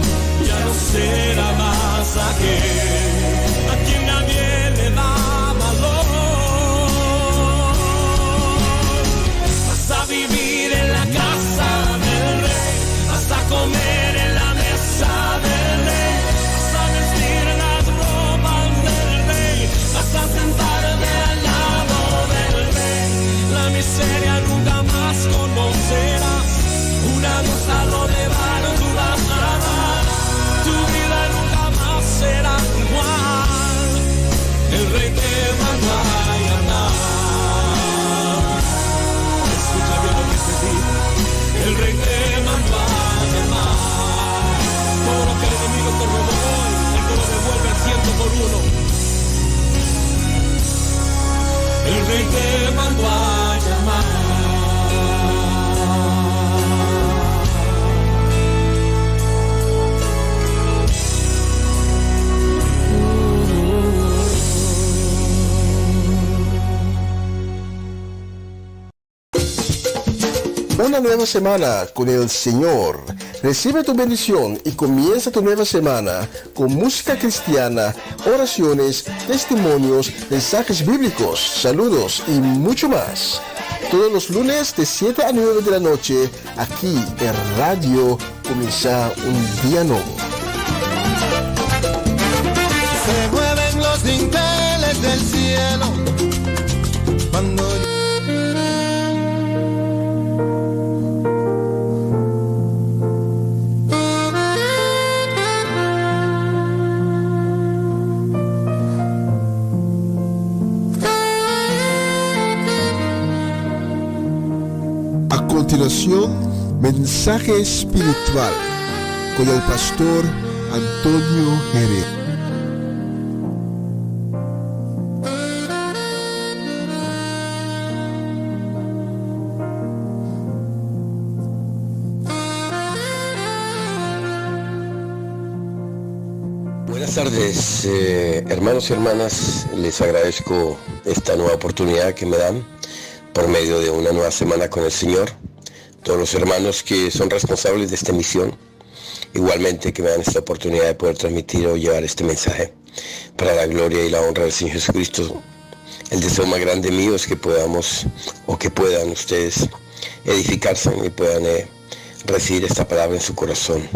ya no será más aquel a quien nadie le da valor. Vas a vivir en la casa del rey, vas a comer en la mesa del rey, vas a vestir las ropas del rey, vas a sentarte al lado del rey. La miseria nunca más conocerás, un adiós a lo de vano tú vas a dar. Tu vida nunca más será igual, el rey te mandó a llamar. Escucha bien lo que te digo, el rey te mandó a llamar. Todo lo que el enemigo te robó hoy, él te lo devuelve al 100 por 1. El rey te mandó a llamar. Una nueva semana con el Señor. Recibe tu bendición y comienza tu nueva semana con música cristiana, oraciones, testimonios, mensajes bíblicos, saludos y mucho más. Todos los lunes de 7 a 9 de la noche, aquí en Radio Comienza un Día Nuevo. Se mueven los dinteles del cielo cuando A continuación, Mensaje espiritual con el pastor Antonio Jerez. Buenas tardes, hermanos y hermanas. Les agradezco esta nueva oportunidad que me dan por medio de una nueva semana con el Señor. Todos los hermanos que son responsables de esta misión, igualmente que me dan esta oportunidad de poder transmitir o llevar este mensaje para la gloria y la honra del Señor Jesucristo. El deseo más grande mío es que podamos, o que puedan ustedes edificarse y puedan recibir esta palabra en su corazón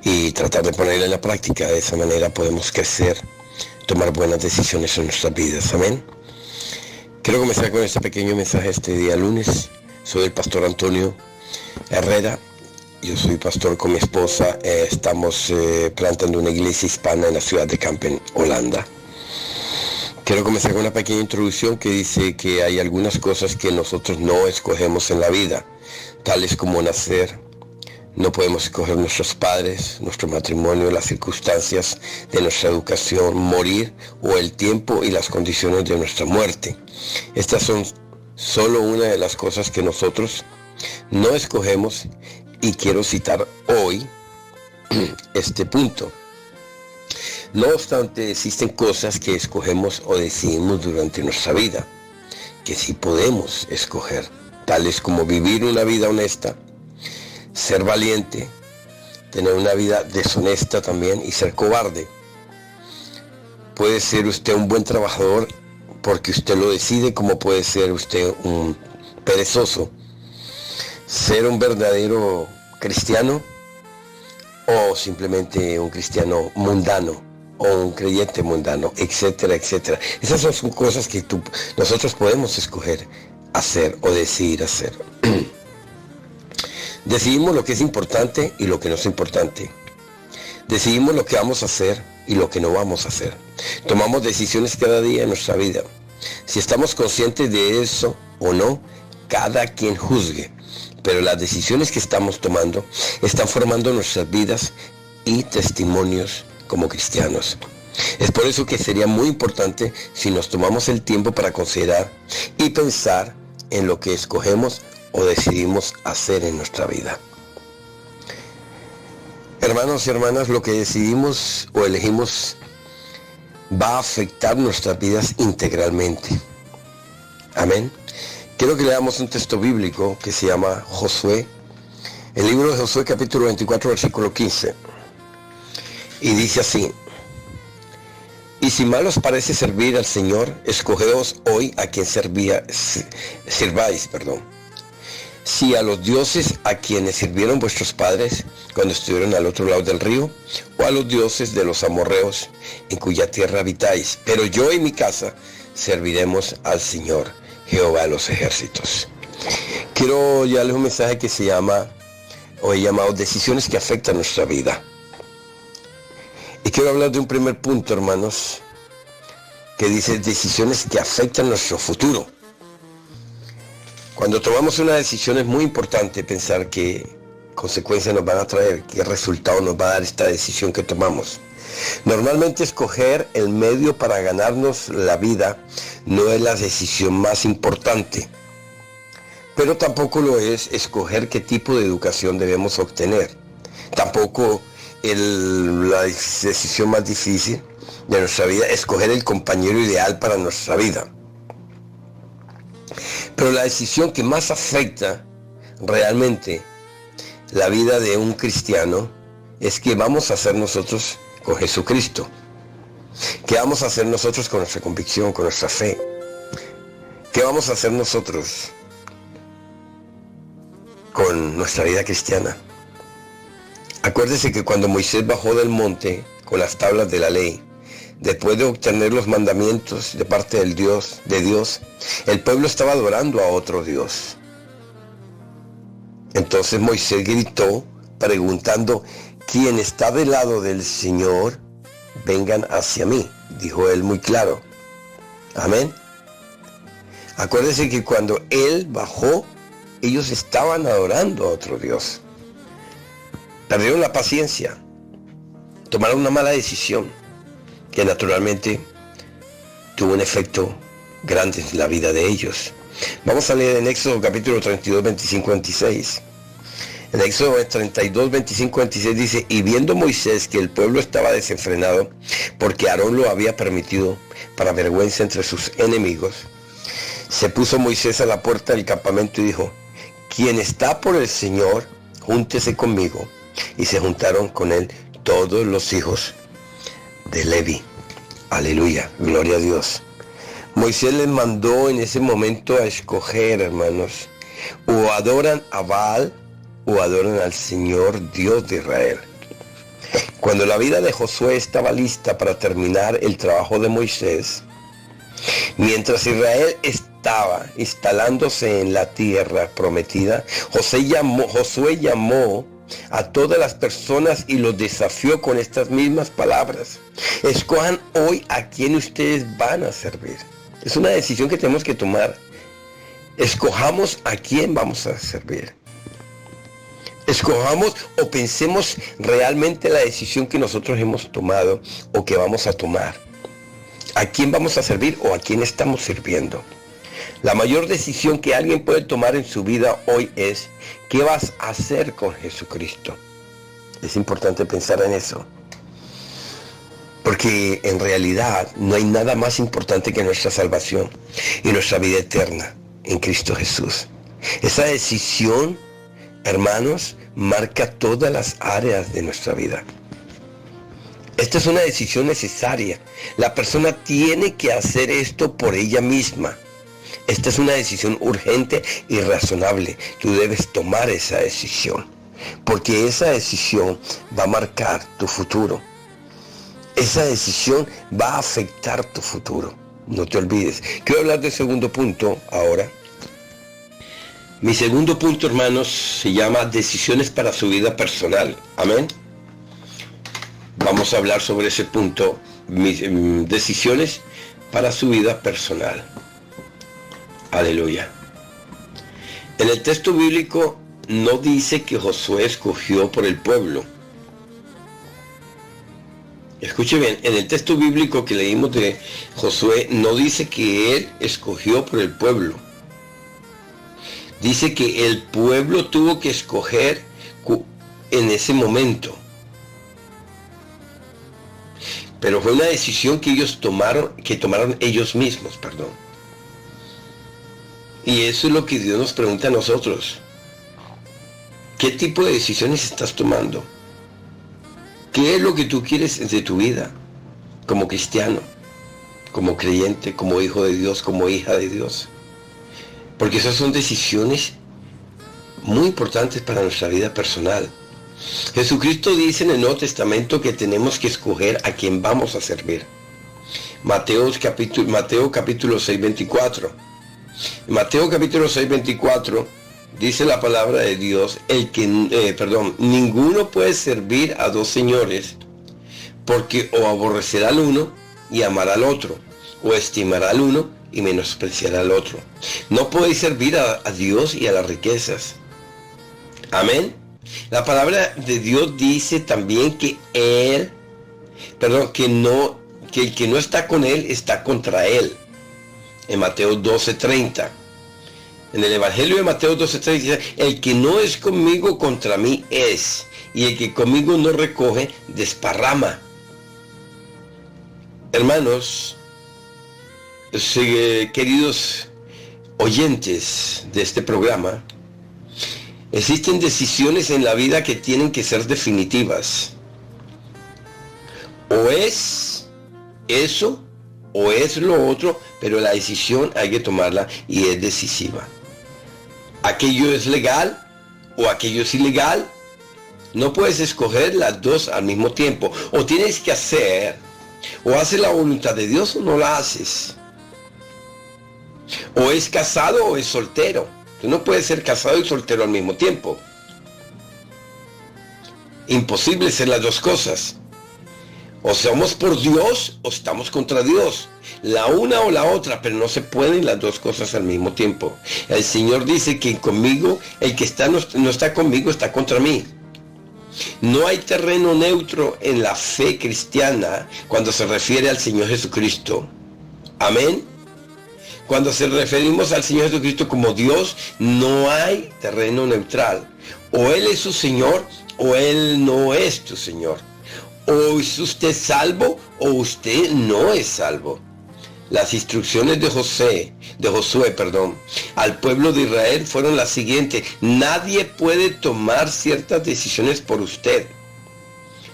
y tratar de ponerla en la práctica. De esa manera podemos crecer, tomar buenas decisiones en nuestras vidas. Amén. Quiero comenzar con este pequeño mensaje este día lunes. Soy el pastor Antonio Herrera. Yo soy pastor con mi esposa. Estamos plantando una iglesia hispana en la ciudad de Kampen, Holanda. Quiero comenzar con una pequeña introducción que dice que hay algunas cosas que nosotros no escogemos en la vida, tales como nacer. No podemos escoger nuestros padres, nuestro matrimonio, las circunstancias de nuestra educación, morir o el tiempo y las condiciones de nuestra muerte. Estas son solo una de las cosas que nosotros no escogemos, y quiero citar hoy este punto. No obstante, existen cosas que escogemos o decidimos durante nuestra vida, que sí podemos escoger, tales como vivir una vida honesta, ser valiente, tener una vida deshonesta también y ser cobarde. Puede ser usted un buen trabajador porque usted lo decide, como puede ser usted un perezoso. Ser un verdadero cristiano o simplemente un cristiano mundano o un creyente mundano, etcétera, etcétera. Esas son cosas que nosotros podemos escoger hacer o decidir hacer. Decidimos lo que es importante y lo que no es importante. Decidimos lo que vamos a hacer y lo que no vamos a hacer. Tomamos decisiones cada día en nuestra vida. Si estamos conscientes de eso o no, cada quien juzgue. Pero las decisiones que estamos tomando están formando nuestras vidas y testimonios como cristianos. Es por eso que sería muy importante si nos tomamos el tiempo para considerar y pensar en lo que escogemos o decidimos hacer en nuestra vida. Hermanos y hermanas, lo que decidimos o elegimos va a afectar nuestras vidas integralmente. Amén. Quiero que leamos un texto bíblico que se llama Josué, el libro de Josué capítulo 24 versículo 15, y dice así: y si mal os parece servir al Señor, escogeos hoy a quien sirváis. Si a los dioses a quienes sirvieron vuestros padres cuando estuvieron al otro lado del río, o a los dioses de los amorreos en cuya tierra habitáis, pero yo y mi casa serviremos al Señor, Jehová de los ejércitos. Quiero darles un mensaje que se llama, o he llamado, decisiones que afectan nuestra vida. Y quiero hablar de un primer punto, hermanos, que dice decisiones que afectan nuestro futuro. Cuando tomamos una decisión es muy importante pensar qué consecuencias nos van a traer, qué resultado nos va a dar esta decisión que tomamos. Normalmente escoger el medio para ganarnos la vida no es la decisión más importante, pero tampoco lo es escoger qué tipo de educación debemos obtener. Tampoco la decisión más difícil de nuestra vida es escoger el compañero ideal para nuestra vida. Pero la decisión que más afecta realmente la vida de un cristiano es qué vamos a hacer nosotros con Jesucristo. ¿Qué vamos a hacer nosotros con nuestra convicción, con nuestra fe? ¿Qué vamos a hacer nosotros con nuestra vida cristiana? Acuérdese que cuando Moisés bajó del monte con las tablas de la ley, después de obtener los mandamientos de parte de Dios, el pueblo estaba adorando a otro Dios. Entonces Moisés gritó preguntando: ¿quién está del lado del Señor? Vengan hacia mí, dijo él muy claro. Amén. Acuérdense que cuando él bajó, ellos estaban adorando a otro Dios. Perdieron la paciencia, tomaron una mala decisión que naturalmente tuvo un efecto grande en la vida de ellos. Vamos a leer en Éxodo capítulo 32, 25, 26. En Éxodo 32, 25, 26 dice: y viendo Moisés que el pueblo estaba desenfrenado, porque Aarón lo había permitido para vergüenza entre sus enemigos, se puso Moisés a la puerta del campamento y dijo: quien está por el Señor, júntese conmigo. Y se juntaron con él todos los hijos de Levi. Aleluya, gloria a Dios. Moisés les mandó en ese momento a escoger, hermanos, o adoran a Baal o adoran al Señor Dios de Israel. Cuando la vida de Josué estaba lista para terminar el trabajo de Moisés, mientras Israel estaba instalándose en la tierra prometida, Josué llamó a todas las personas y los desafió con estas mismas palabras: escojan hoy a quién ustedes van a servir. Es una decisión que tenemos que tomar. Escojamos a quién vamos a servir. Escojamos o pensemos realmente la decisión que nosotros hemos tomado o que vamos a tomar. ¿A quién vamos a servir o a quién estamos sirviendo? La mayor decisión que alguien puede tomar en su vida hoy es: ¿qué vas a hacer con Jesucristo? Es importante pensar en eso. Porque en realidad no hay nada más importante que nuestra salvación y nuestra vida eterna en Cristo Jesús. Esa decisión, hermanos, marca todas las áreas de nuestra vida. Esta es una decisión necesaria. La persona tiene que hacer esto por ella misma. Esta es una decisión urgente y razonable. Tú debes tomar esa decisión, porque esa decisión va a marcar tu futuro. Esa decisión va a afectar tu futuro. No te olvides. Quiero hablar del segundo punto ahora. Mi segundo punto, hermanos, se llama decisiones para su vida personal. Amén. Vamos a hablar sobre ese punto, decisiones para su vida personal. Aleluya. En el texto bíblico no dice que Josué escogió por el pueblo. Escuche bien, en el texto bíblico que leímos de Josué no dice que él escogió por el pueblo. Dice que el pueblo tuvo que escoger en ese momento. Pero fue una decisión que ellos tomaron ellos mismos, perdón. Y eso es lo que Dios nos pregunta a nosotros. ¿Qué tipo de decisiones estás tomando? ¿Qué es lo que tú quieres de tu vida? Como cristiano, como creyente, como hijo de Dios, como hija de Dios. Porque esas son decisiones muy importantes para nuestra vida personal. Jesucristo dice en el Nuevo Testamento que tenemos que escoger a quién vamos a servir. Mateo capítulo 6, 24. En Mateo capítulo 6, 24 dice la palabra de Dios: ninguno puede servir a dos señores, porque o aborrecerá al uno y amará al otro, o estimará al uno y menospreciará al otro. No podéis servir a Dios y a las riquezas. Amén. La palabra de Dios dice también que el que no está con él está contra él. En Mateo 12:30. En el Evangelio de Mateo 12:30 dice: el que no es conmigo contra mí es, y el que conmigo no recoge desparrama. Hermanos, queridos oyentes de este programa, existen decisiones en la vida que tienen que ser definitivas. O es eso o es lo otro, pero la decisión hay que tomarla y es decisiva. Aquello es legal o aquello es ilegal. No puedes escoger las dos al mismo tiempo. O tienes que hacer, o haces la voluntad de Dios o no la haces. O es casado o es soltero. Tú no puedes ser casado y soltero al mismo tiempo. Imposible ser las dos cosas. O somos por Dios o estamos contra Dios. La una o la otra, pero no se pueden las dos cosas al mismo tiempo. El Señor dice que conmigo, el que está no está conmigo, está contra mí. No hay terreno neutro en la fe cristiana cuando se refiere al Señor Jesucristo. Amén. Cuando se referimos al Señor Jesucristo como Dios, no hay terreno neutral. O Él es su Señor o Él no es tu Señor. O es usted salvo o usted no es salvo. Las instrucciones de Josué, al pueblo de Israel fueron las siguientes: nadie puede tomar ciertas decisiones por usted.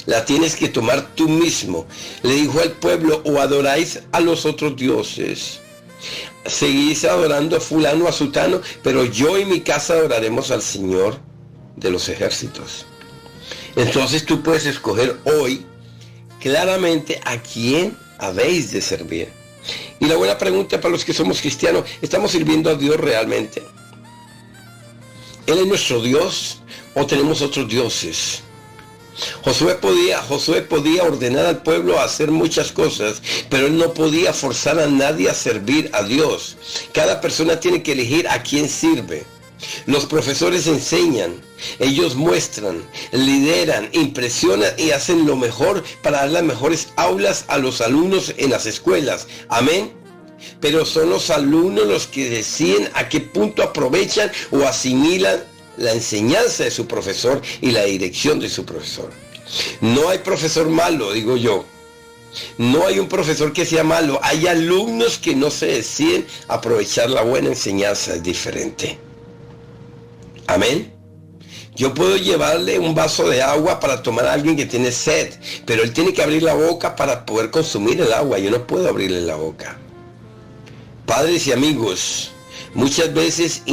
La tienes que tomar tú mismo. Le dijo al pueblo: o adoráis a los otros dioses, seguís adorando a fulano, a sutano, pero yo y mi casa adoraremos al Señor de los ejércitos. Entonces tú puedes escoger hoy claramente a quién habéis de servir. Y la buena pregunta para los que somos cristianos: ¿estamos sirviendo a Dios realmente? ¿Él es nuestro Dios o tenemos otros dioses? Josué podía ordenar al pueblo a hacer muchas cosas, pero él no podía forzar a nadie a servir a Dios. Cada persona tiene que elegir a quién sirve. Los profesores enseñan, ellos muestran, lideran, impresionan y hacen lo mejor para dar las mejores aulas a los alumnos en las escuelas. Amén. Pero son los alumnos los que deciden a qué punto aprovechan o asimilan la enseñanza de su profesor y la dirección de su profesor. No hay profesor malo, digo yo. No hay un profesor que sea malo. Hay alumnos que no se deciden aprovechar la buena enseñanza, es diferente. Amén. Yo puedo llevarle un vaso de agua para tomar a alguien que tiene sed, pero él tiene que abrir la boca para poder consumir el agua. Yo no puedo abrirle la boca. Padres y amigos, muchas veces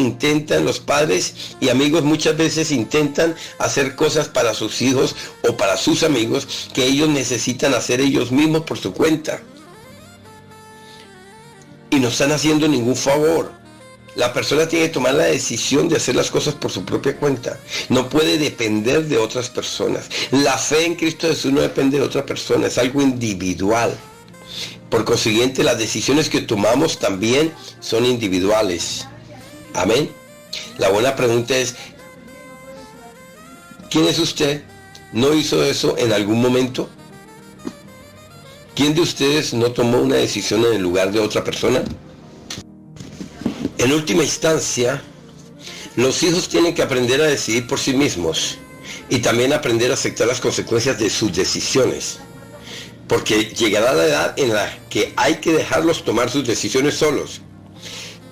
los padres y amigos muchas veces intentan hacer cosas para sus hijos o para sus amigos que ellos necesitan hacer ellos mismos por su cuenta. Y no están haciendo ningún favor. La persona tiene que tomar la decisión de hacer las cosas por su propia cuenta. No puede depender de otras personas. La fe en Cristo Jesús no depende de otra persona, es algo individual. Por consiguiente, las decisiones que tomamos también son individuales. Amén. La buena pregunta es: ¿quién es usted? ¿No hizo eso en algún momento? ¿Quién de ustedes no tomó una decisión en el lugar de otra persona? En última instancia, los hijos tienen que aprender a decidir por sí mismos y también aprender a aceptar las consecuencias de sus decisiones. Porque llegará la edad en la que hay que dejarlos tomar sus decisiones solos.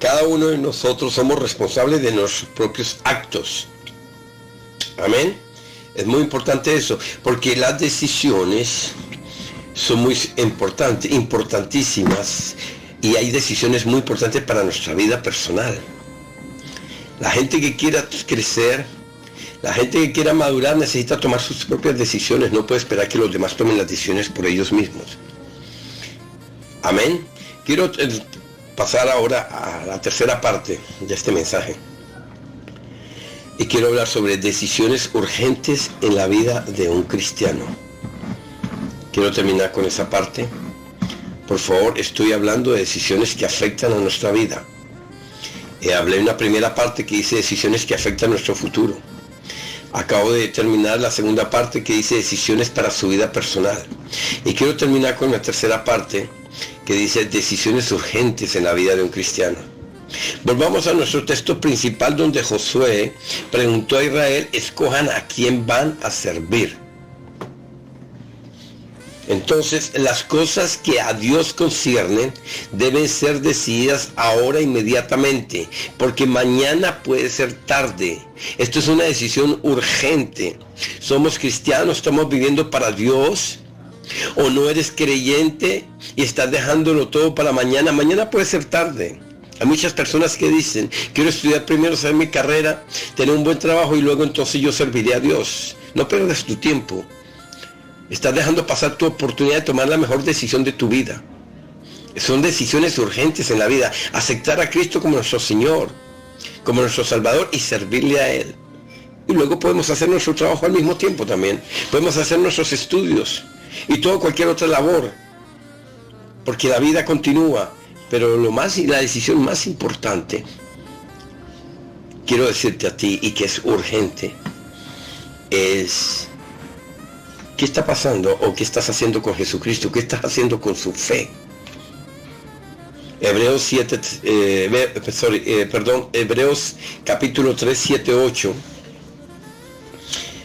Cada uno de nosotros somos responsables de nuestros propios actos. Amén. Es muy importante eso, porque las decisiones son muy importantes, importantísimas, y hay decisiones muy importantes para nuestra vida personal. La gente que quiera crecer, la gente que quiera madurar necesita tomar sus propias decisiones, no puede esperar que los demás tomen las decisiones por ellos mismos. Amén. Quiero pasar ahora a la tercera parte de este mensaje. Y quiero hablar sobre decisiones urgentes en la vida de un cristiano. Quiero terminar con esa parte. Por favor, estoy hablando de decisiones que afectan a nuestra vida. Hablé en una primera parte que dice decisiones que afectan nuestro futuro. Acabo de terminar la segunda parte que dice decisiones para su vida personal. Y quiero terminar con la tercera parte que dice decisiones urgentes en la vida de un cristiano. Volvamos a nuestro texto principal donde Josué preguntó a Israel: escojan a quién van a servir. Entonces, las cosas que a Dios conciernen deben ser decididas ahora, inmediatamente, porque mañana puede ser tarde. Esto es una decisión urgente. Somos cristianos, estamos viviendo para Dios, o no eres creyente y estás dejándolo todo para mañana. Mañana puede ser tarde. Hay muchas personas que dicen: quiero estudiar primero, hacer mi carrera, tener un buen trabajo y luego entonces yo serviré a Dios. No pierdas tu tiempo. Estás dejando pasar tu oportunidad de tomar la mejor decisión de tu vida. Son decisiones urgentes en la vida. Aceptar a Cristo como nuestro Señor, como nuestro Salvador, y servirle a Él. Y luego podemos hacer nuestro trabajo al mismo tiempo también. Podemos hacer nuestros estudios. y toda cualquier otra labor, porque la vida continúa. Pero la decisión más importante, quiero decirte a ti, y que es urgente, es ¿qué está pasando o qué estás haciendo con Jesucristo? ¿Qué estás haciendo con su fe? Hebreos capítulo 3, 7, 8.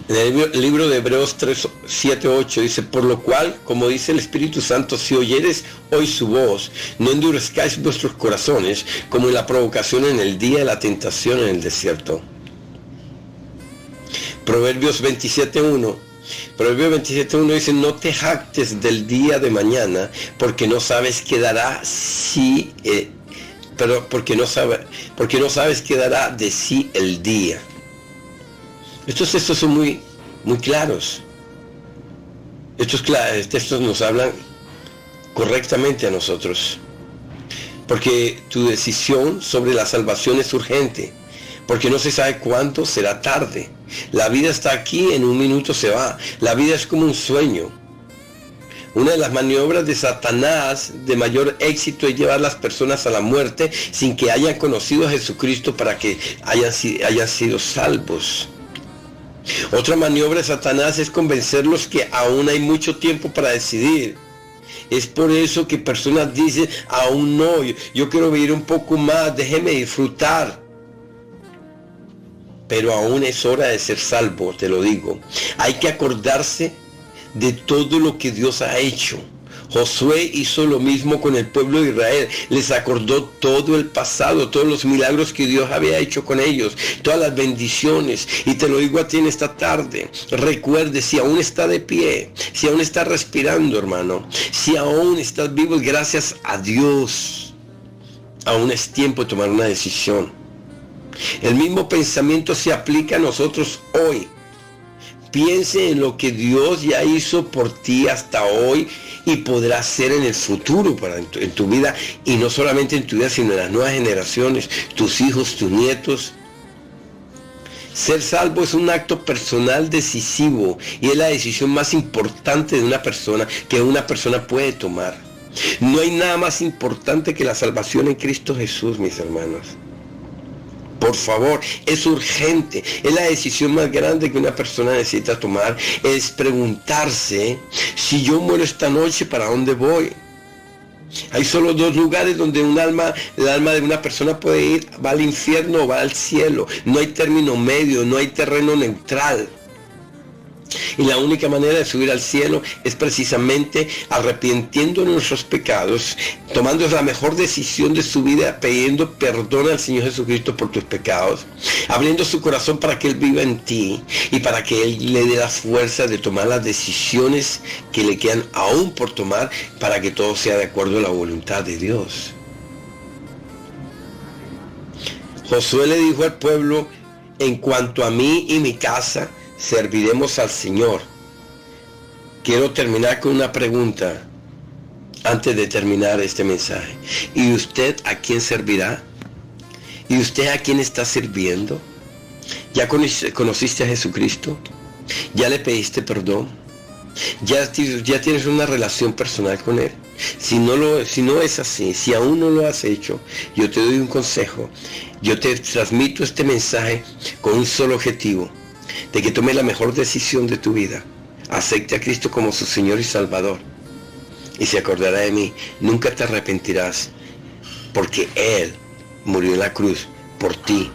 En el libro de Hebreos 3, 7, 8 dice: por lo cual, como dice el Espíritu Santo, si oyeres hoy su voz, no endurezcáis vuestros corazones, como en la provocación en el día de la tentación en el desierto. Proverbios 27.1 dice: no te jactes del día de mañana, porque no sabes qué dará porque no sabes qué dará de sí el día. Estos textos son muy claros. Estos textos nos hablan correctamente a nosotros, porque tu decisión sobre la salvación es urgente, porque no se sabe cuándo será tarde. La vida está aquí, en un minuto se va. La vida es como un sueño. Una de las maniobras de Satanás de mayor éxito es llevar a las personas a la muerte sin que hayan conocido a Jesucristo para que hayan sido salvos. Otra maniobra de Satanás es convencerlos que aún hay mucho tiempo para decidir. Es por eso que personas dicen: aún no, yo quiero vivir un poco más, déjeme disfrutar. Pero aún es hora de ser salvo, te lo digo. Hay que acordarse de todo lo que Dios ha hecho. Josué hizo lo mismo con el pueblo de Israel. Les acordó todo el pasado, todos los milagros que Dios había hecho con ellos, todas las bendiciones. Y te lo digo a ti en esta tarde: recuerde, si aún está de pie, si aún está respirando, hermano, si aún estás vivo, gracias a Dios, aún es tiempo de tomar una decisión. El mismo pensamiento se aplica a nosotros hoy. Piense en lo que Dios ya hizo por ti hasta hoy y podrá hacer en el futuro en tu vida, y no solamente en tu vida, sino en las nuevas generaciones, tus hijos, tus nietos. Ser salvo es un acto personal decisivo y es la decisión más importante de una persona que una persona puede tomar. No hay nada más importante que la salvación en Cristo Jesús, mis hermanos. Por favor, es urgente. Es la decisión más grande que una persona necesita tomar. Es preguntarse: si yo muero esta noche, ¿para dónde voy? Hay solo dos lugares donde el alma de una persona puede ir: va al infierno o va al cielo. No hay término medio, no hay terreno neutral. Y la única manera de subir al cielo es precisamente arrepintiendo de nuestros pecados, tomando la mejor decisión de su vida, pidiendo perdón al Señor Jesucristo por tus pecados, abriendo su corazón para que Él viva en ti y para que Él le dé la fuerza de tomar las decisiones que le quedan aún por tomar, para que todo sea de acuerdo a la voluntad de Dios. Josué le dijo al pueblo: en cuanto a mí y mi casa, serviremos al Señor. Quiero terminar con una pregunta antes de terminar este mensaje. ¿Y usted a quién servirá? ¿Y usted a quién está sirviendo? ¿Ya conociste a Jesucristo? ¿Ya le pediste perdón? ¿Ya tienes una relación personal con Él? Si no es así, si aún no lo has hecho, yo te doy un consejo. Yo te transmito este mensaje con un solo objetivo: de que tome la mejor decisión de tu vida. Acepte a Cristo como su Señor y Salvador, y se acordará de mí. Nunca te arrepentirás, porque Él murió en la cruz por ti.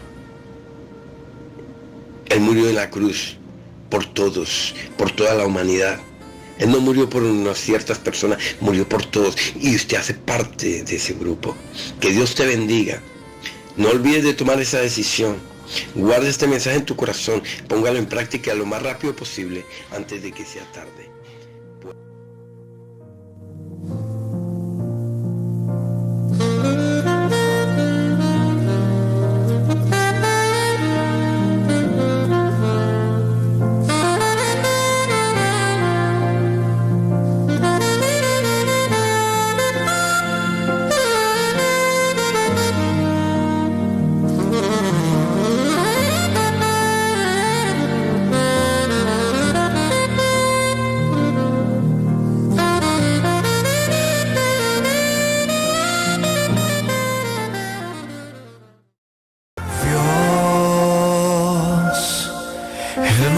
Él murió en la cruz por todos, por toda la humanidad. Él no murió por unas ciertas personas, murió por todos, y usted hace parte de ese grupo. Que Dios te bendiga. No olvides de tomar esa decisión. Guarda este mensaje en tu corazón, póngalo en práctica lo más rápido posible antes de que sea tarde.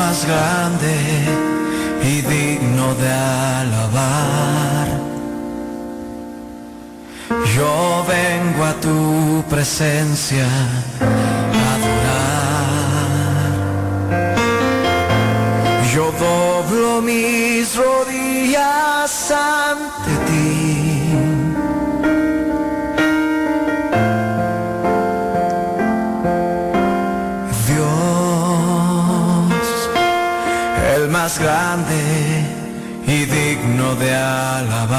más grande y digno de alabar. Yo vengo a tu presencia a adorar. Yo doblo mis rodillas ante ti. Más grande y digno de alabar,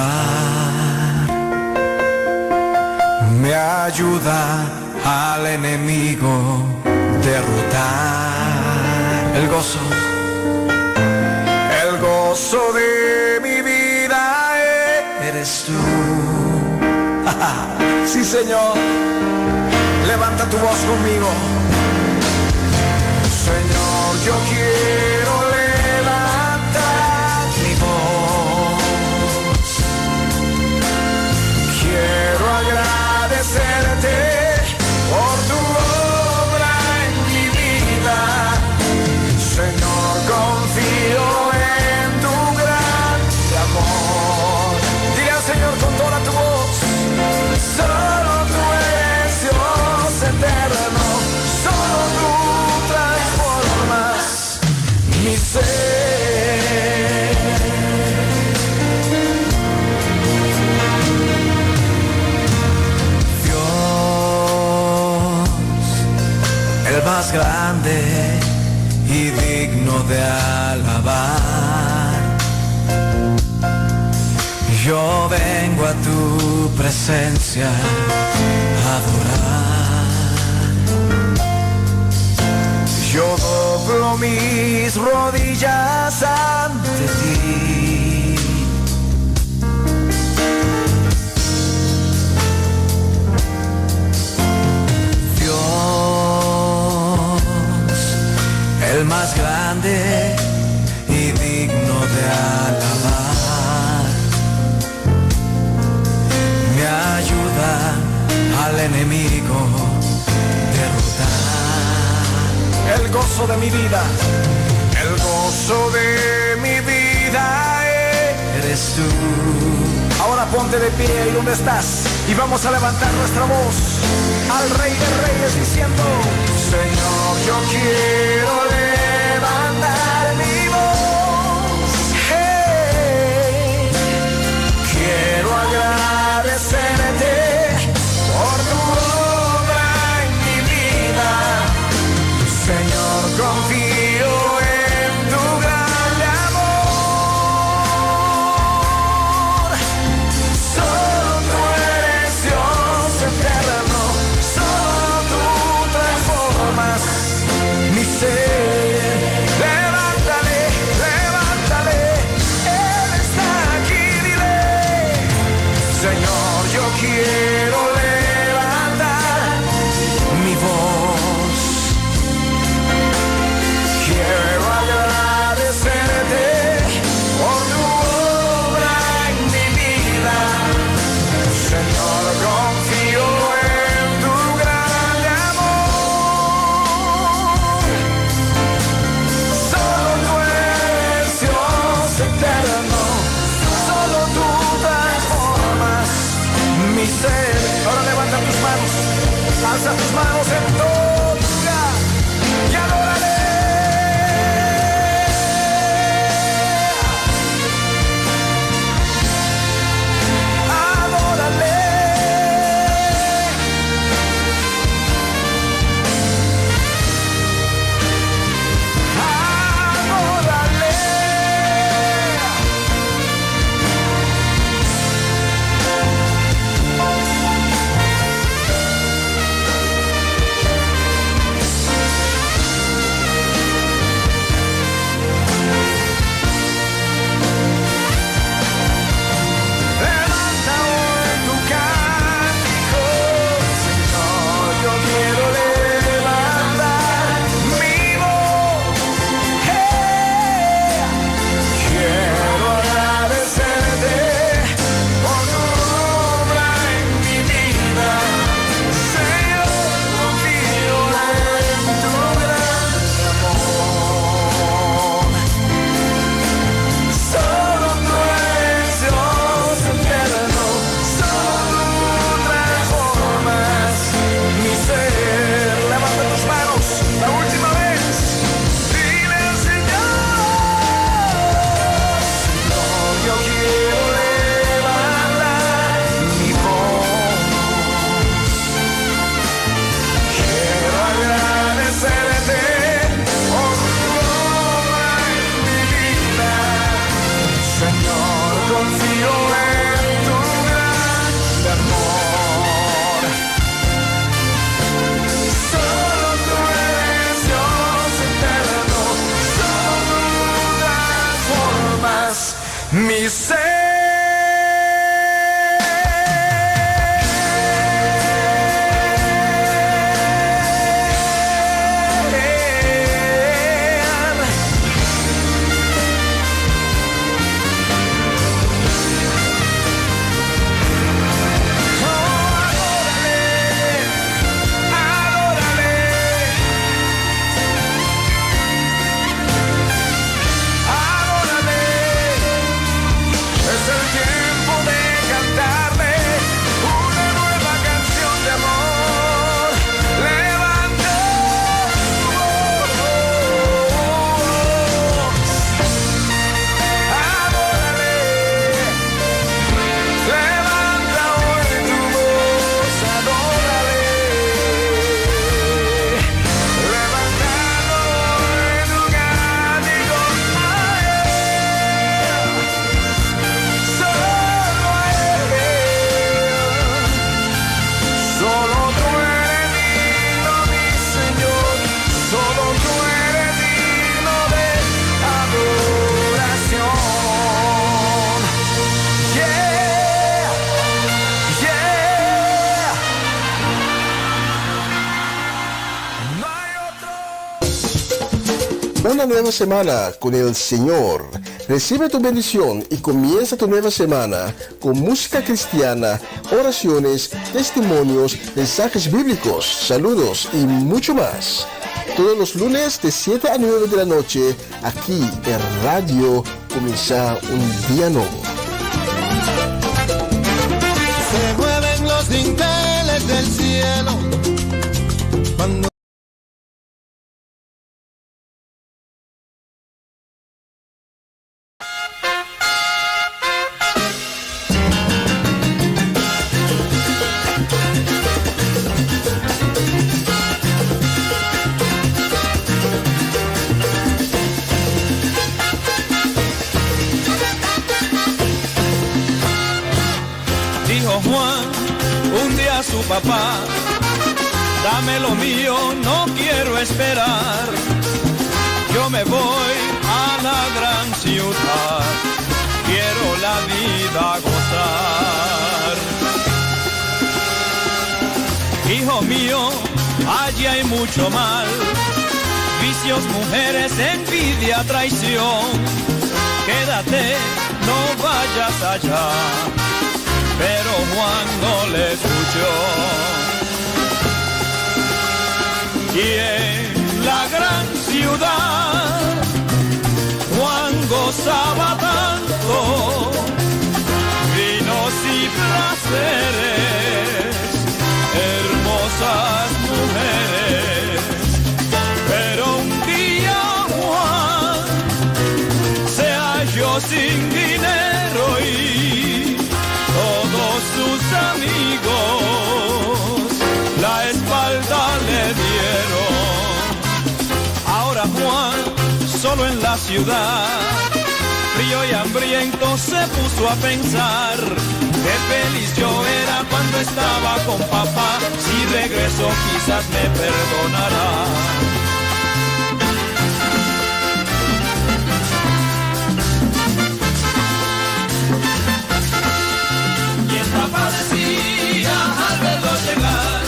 me ayuda al enemigo derrotar. El gozo de mi vida eres tú. Sí, Señor, levanta tu voz conmigo. Señor, yo quiero levantar mi voz. Quiero agradecerte por tu obra en mi vida. Señor, confío en tu gran amor. Dile al Señor con toda tu voz. Solo tú eres Dios eterno. Solo tú transformas mi ser. Dios, el más grande y digno de alabar. Yo vengo a tu presencia a adorar. Yo doblo mis rodillas ante ti. Dios, el más grande y digno de alabar, me ayuda al enemigo derrotar. El gozo de mi vida, el gozo de mi vida eres tú. Ahora ponte de pie ahí donde estás y vamos a levantar nuestra voz al Rey de Reyes diciendo: Señor, yo quiero levantar mi voz. Hey, quiero agradecerte por tu obra en mi vida. Señor, confío en tu gran amor. Solo tú eres Dios eterno. Solo tú transformas mi ser. Levántale, levántale. Él está aquí, dile: Señor, yo quiero levantar mi voz. Quiero agradecerte por tu obra en mi vida. Señor, confío en tu gran amor. Solo tú eres Dios eterno. Solo tú transformas mi ser. Ahora levanta tus manos, alza tus manos en todo lugar y adórale. Adórale. Adórale. Una nueva semana con el Señor. Recibe tu bendición y comienza tu nueva semana con música cristiana, oraciones, testimonios, mensajes bíblicos, saludos y mucho más. Todos los lunes de 7 a 9 de la noche, aquí en Radio Comienza un Día Nuevo. Se mueven los dinteles del cielo cuando Juan un día a su papá, dame lo mío, no quiero esperar, yo me voy a la gran ciudad, quiero la vida gozar. Hijo mío, allí hay mucho mal, vicios, mujeres, envidia, traición, quédate, no vayas allá. Pero Juan no le escuchó. Y en la gran ciudad, Juan gozaba tanto, vinos y placeres, hermosas mujeres. Pero un día Juan se halló sin dinero y todos sus amigos la espalda le dieron. Ahora Juan, solo en la ciudad, frío y hambriento, se puso a pensar qué feliz yo era cuando estaba con papá. Si regreso quizás me perdonará. Papá decía al verlo llegar,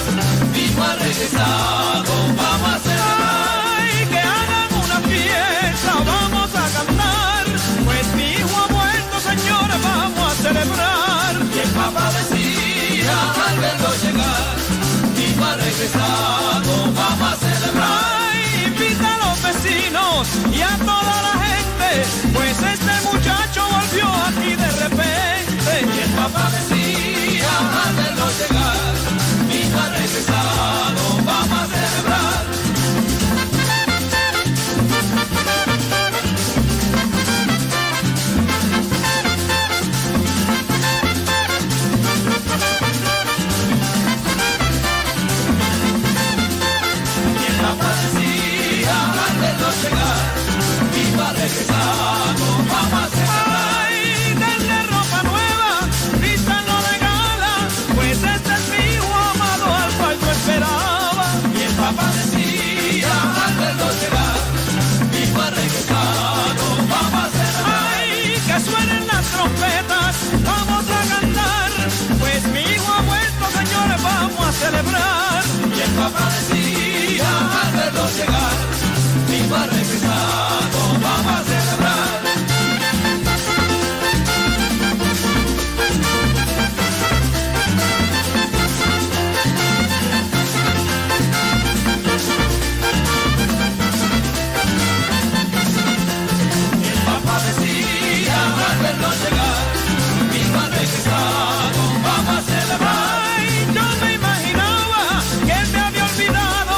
mismo ha regresado, vamos a celebrar. Ay, que hagan una fiesta, vamos a cantar, pues mi hijo ha vuelto, señores, vamos a celebrar. Y el papá decía al verlo llegar, mismo ha regresado, vamos a celebrar. Ay, invita a los vecinos y a toda la gente, pues este muchacho volvió aquí de repente. Y el papá decía al verlo llegar, mi hijo ha regresado, vamos a celebrar. Y el papá decía al verlo llegar, mi hijo ha regresado, vamos a celebrar. Esperaba, y el papá decía al verlo llegar, mi hijo ha regresado, vamos a celebrar. Ay, que suenen las trompetas, vamos a cantar, pues mi hijo ha vuelto, señores, vamos a celebrar. Y el papá decía al verlo llegar, mi hijo ha regresado, vamos a celebrar. Vamos a celebrar. Ay, yo me imaginaba que él me había olvidado.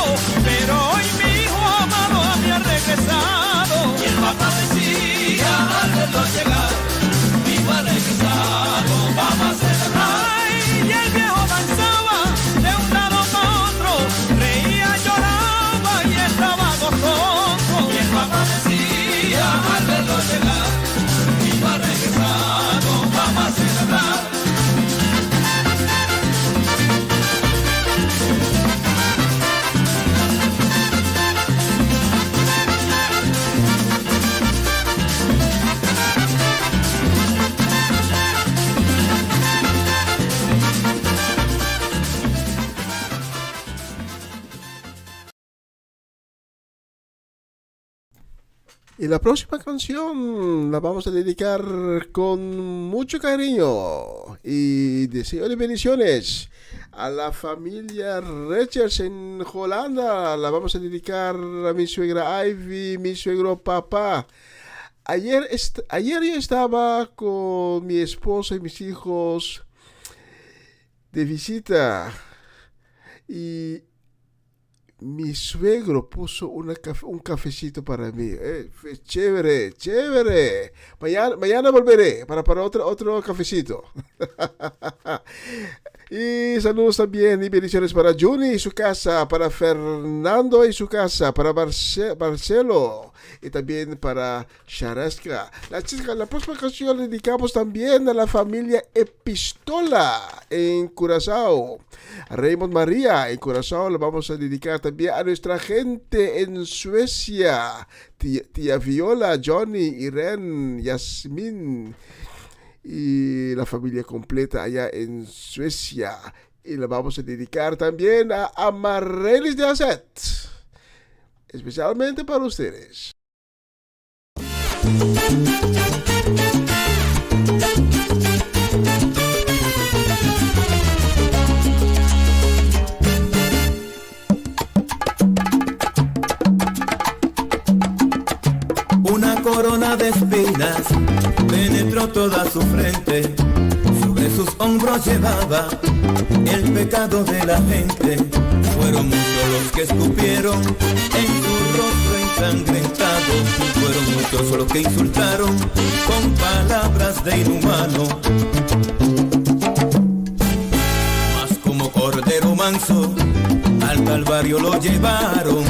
Y la próxima canción la vamos a dedicar con mucho cariño y deseo de bendiciones a la familia Richards en Holanda. La vamos a dedicar a mi suegra Ivy, mi suegro papá. Ayer yo estaba con mi esposa y mis hijos de visita y mi suegro puso un cafecito para mí. Fue chévere, chévere. Mañana volveré para otro cafecito. Y saludos también y bendiciones para Juni y su casa, para Fernando y su casa, para Marcelo y también para Sharaska. La próxima canción la dedicamos también a la familia Epistola en Curazao. A Raymond María en Curazao la vamos a dedicar también a nuestra gente en Suecia. Tía Viola, Johnny, Irene, Yasmin y la familia completa allá en Suecia. Y la vamos a dedicar también a Amarellis de Azet, especialmente para ustedes. Una corona de espinas penetró toda su frente, sobre sus hombros llevaba el pecado de la gente. Fueron muchos los que escupieron en su rostro ensangrentado, fueron muchos los que insultaron con palabras de inhumano. Mas como cordero manso al Calvario lo llevaron,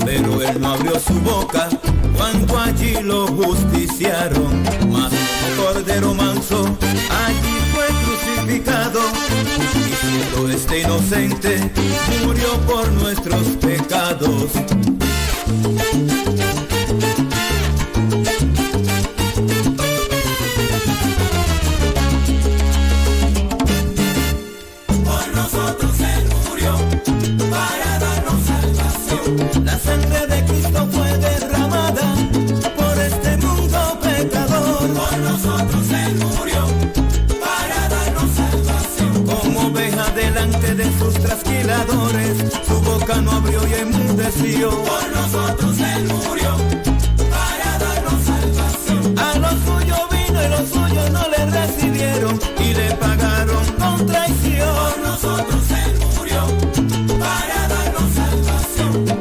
pero él no abrió su boca cuando allí lo justiciaron. Mas como cordero manso allí fue crucificado, y siendo este inocente murió por nuestros pecados. Por nosotros él murió para darnos salvación. La sangre de Cristo fue derramada por este mundo pecador. Por nosotros él murió para darnos salvación. Como oveja delante de sus trasquiladores, su boca no abrió y enmudeció. Por nosotros él murió para darnos salvación. A lo suyo vino y los suyos no le recibieron, y le pagaron con traición. Por nosotros él murió para darnos salvación.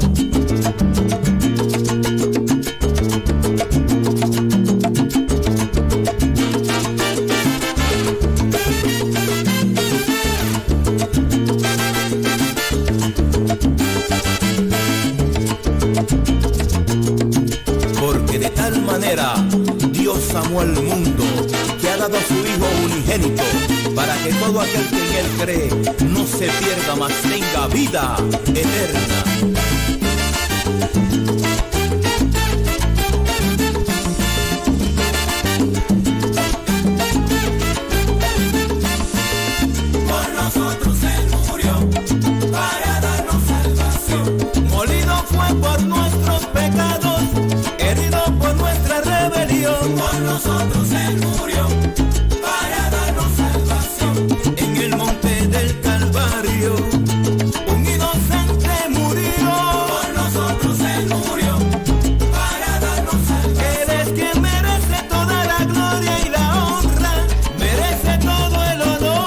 Porque de tal manera Dios amó al mundo, que ha dado a su Hijo unigénito, para que todo aquel que en él cree no se pierda, mas tenga vida eterna. Por nosotros él murió para darnos salvación. Molido fue por nuestros pecados, herido por nuestra rebelión. Por nosotros él murió para darnos salvación. En el monte del Calvario un inocente murió. Por nosotros él murió para darnos salvación. Él es quien merece toda la gloria y la honra, merece todo el honor.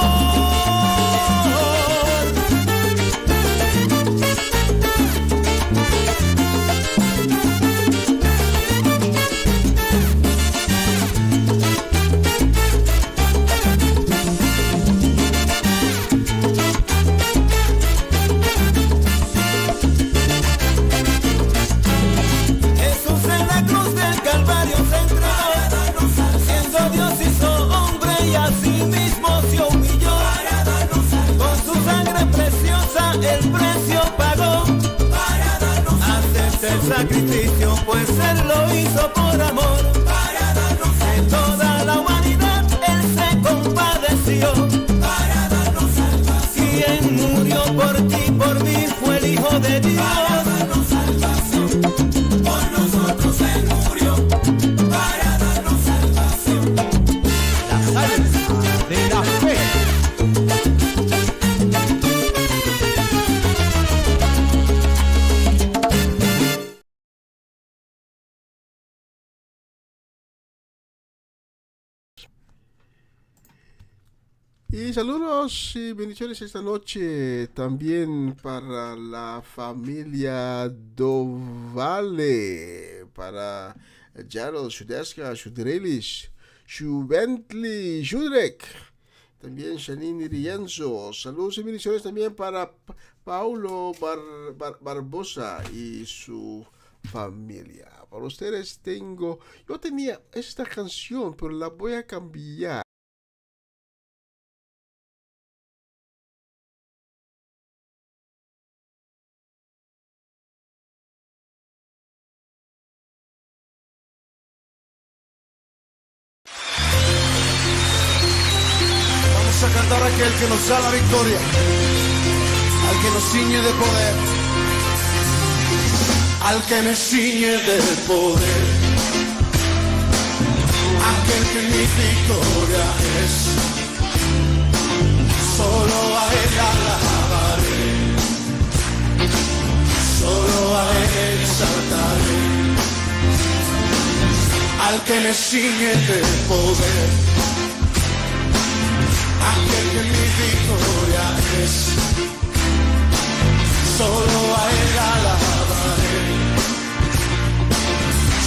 Jesús en la cruz del Calvario se entregó, siendo Dios hizo hombre y a sí mismo se humilló. Con su sangre preciosa el precio pagó. Hace el sacrificio, pues él lo hizo por amor. De toda la humanidad él se compadeció. Quien murió por ti, por mí, fue el Hijo de Dios. Por nosotros él murió. Y saludos y bendiciones esta noche también para la familia Dovale, para Jarol, Shudeska, Shudrelis, Shubentli, Shudrek, también Shanini Rienzo. Saludos y bendiciones también para Paulo Barbosa y su familia. Para ustedes yo tenía esta canción, pero la voy a cambiar. Vamos a cantar a aquel que nos da la victoria, al que nos ciñe de poder, al que me ciñe de poder, aquel que mi victoria es. Solo a él alabaré, solo a él exaltaré, al que me ciñe de poder, aquel que mi victoria es. Solo a él alabaré,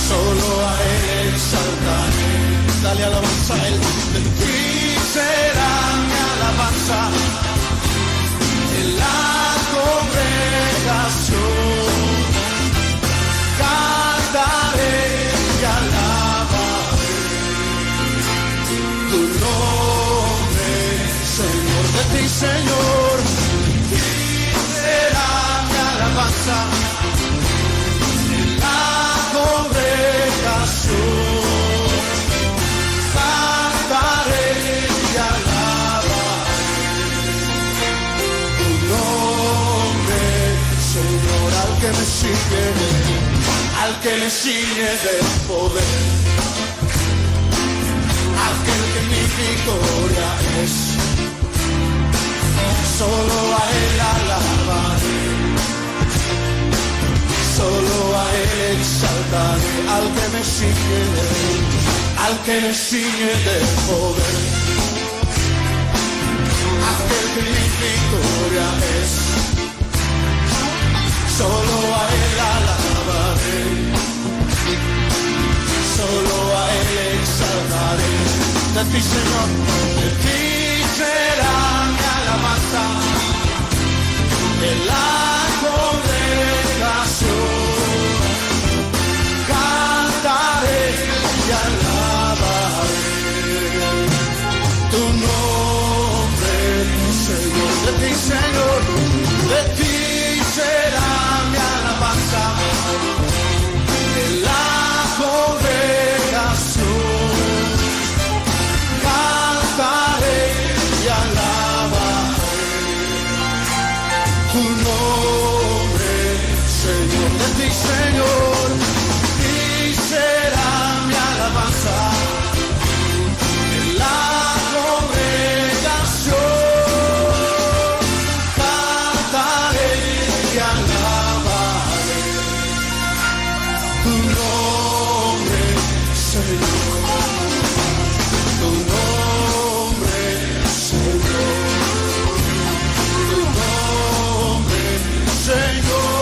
solo a él exaltaré. Dale alabanza a él. De ti será mi alabanza en la congregación. Cantaré y alabaré tu nombre, Señor. De ti, Señor, será mi alabanza en la congregación. Cantaré y alabaré tu nombre, Señor. Al que me sigue, al que le sigue de poder, aquel que mi victoria es. Solo a él alabaré, solo a él exaltaré, al que me sigue de poder, aquel que mi victoria es. Solo a él alabaré, solo a él exaltaré. De ti, Señor, de ti será mi alabanza en la congregación. Cantaré y alabaré tu nombre, Señor. De ti, Señor, de ti será mi alabanza en la congregación. Cantaré y alabaré tu nombre, Señor. De ti, Señor, y será mi alabanza en la congregación. Cantaré y alabaré tu nombre, Señor. Tu nombre, Señor. Tu nombre, Señor.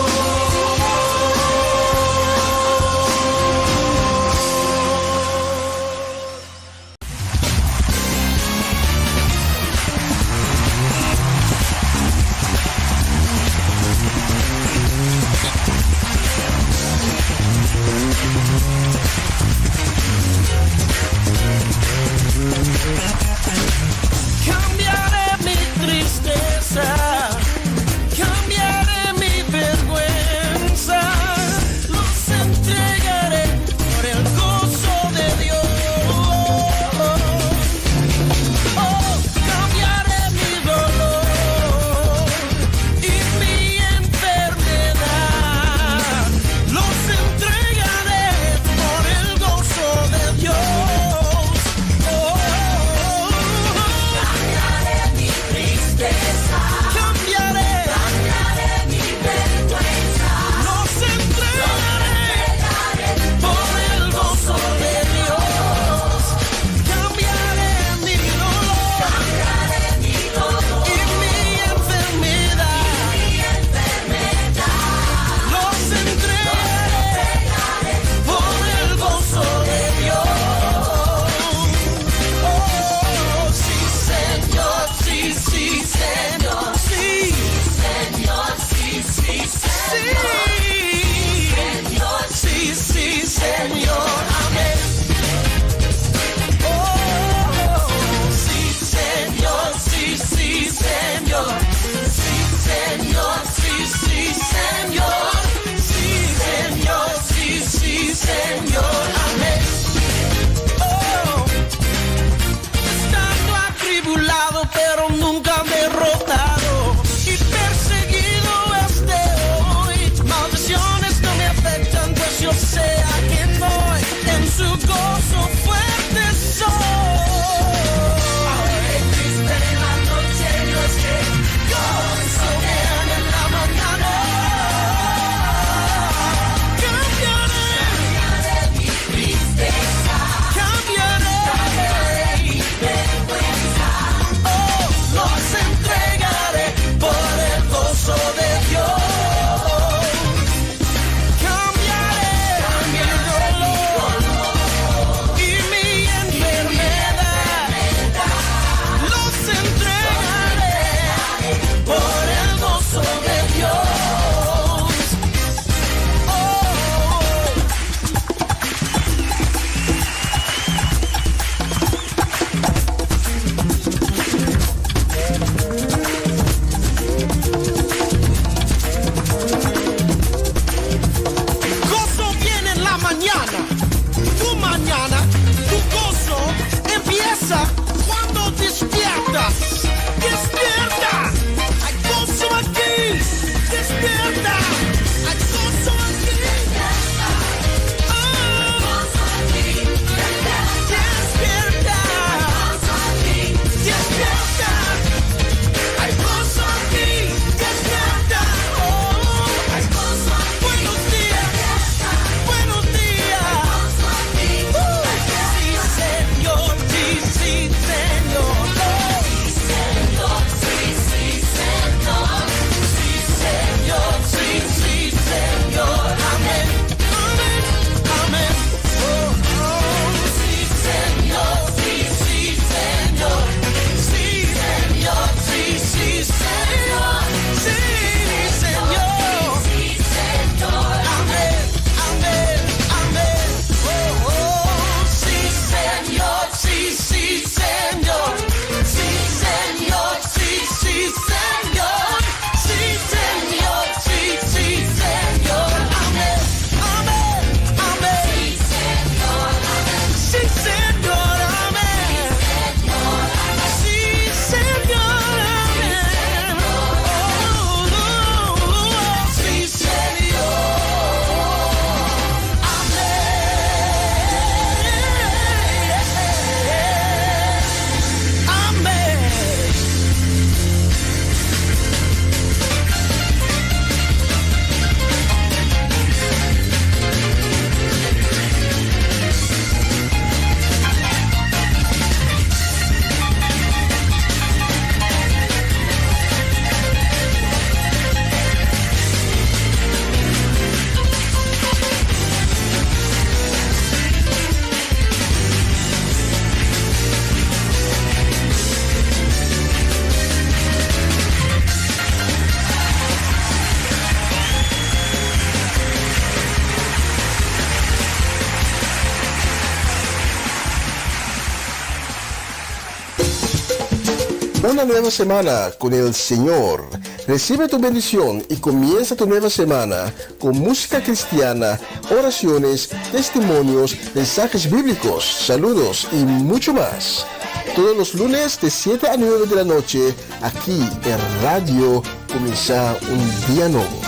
Una nueva semana con el Señor. Recibe tu bendición y comienza tu nueva semana con música cristiana, oraciones, testimonios, mensajes bíblicos, saludos y mucho más. Todos los lunes de 7 a 9 de la noche, aquí en Radio Comienza un Día Nuevo.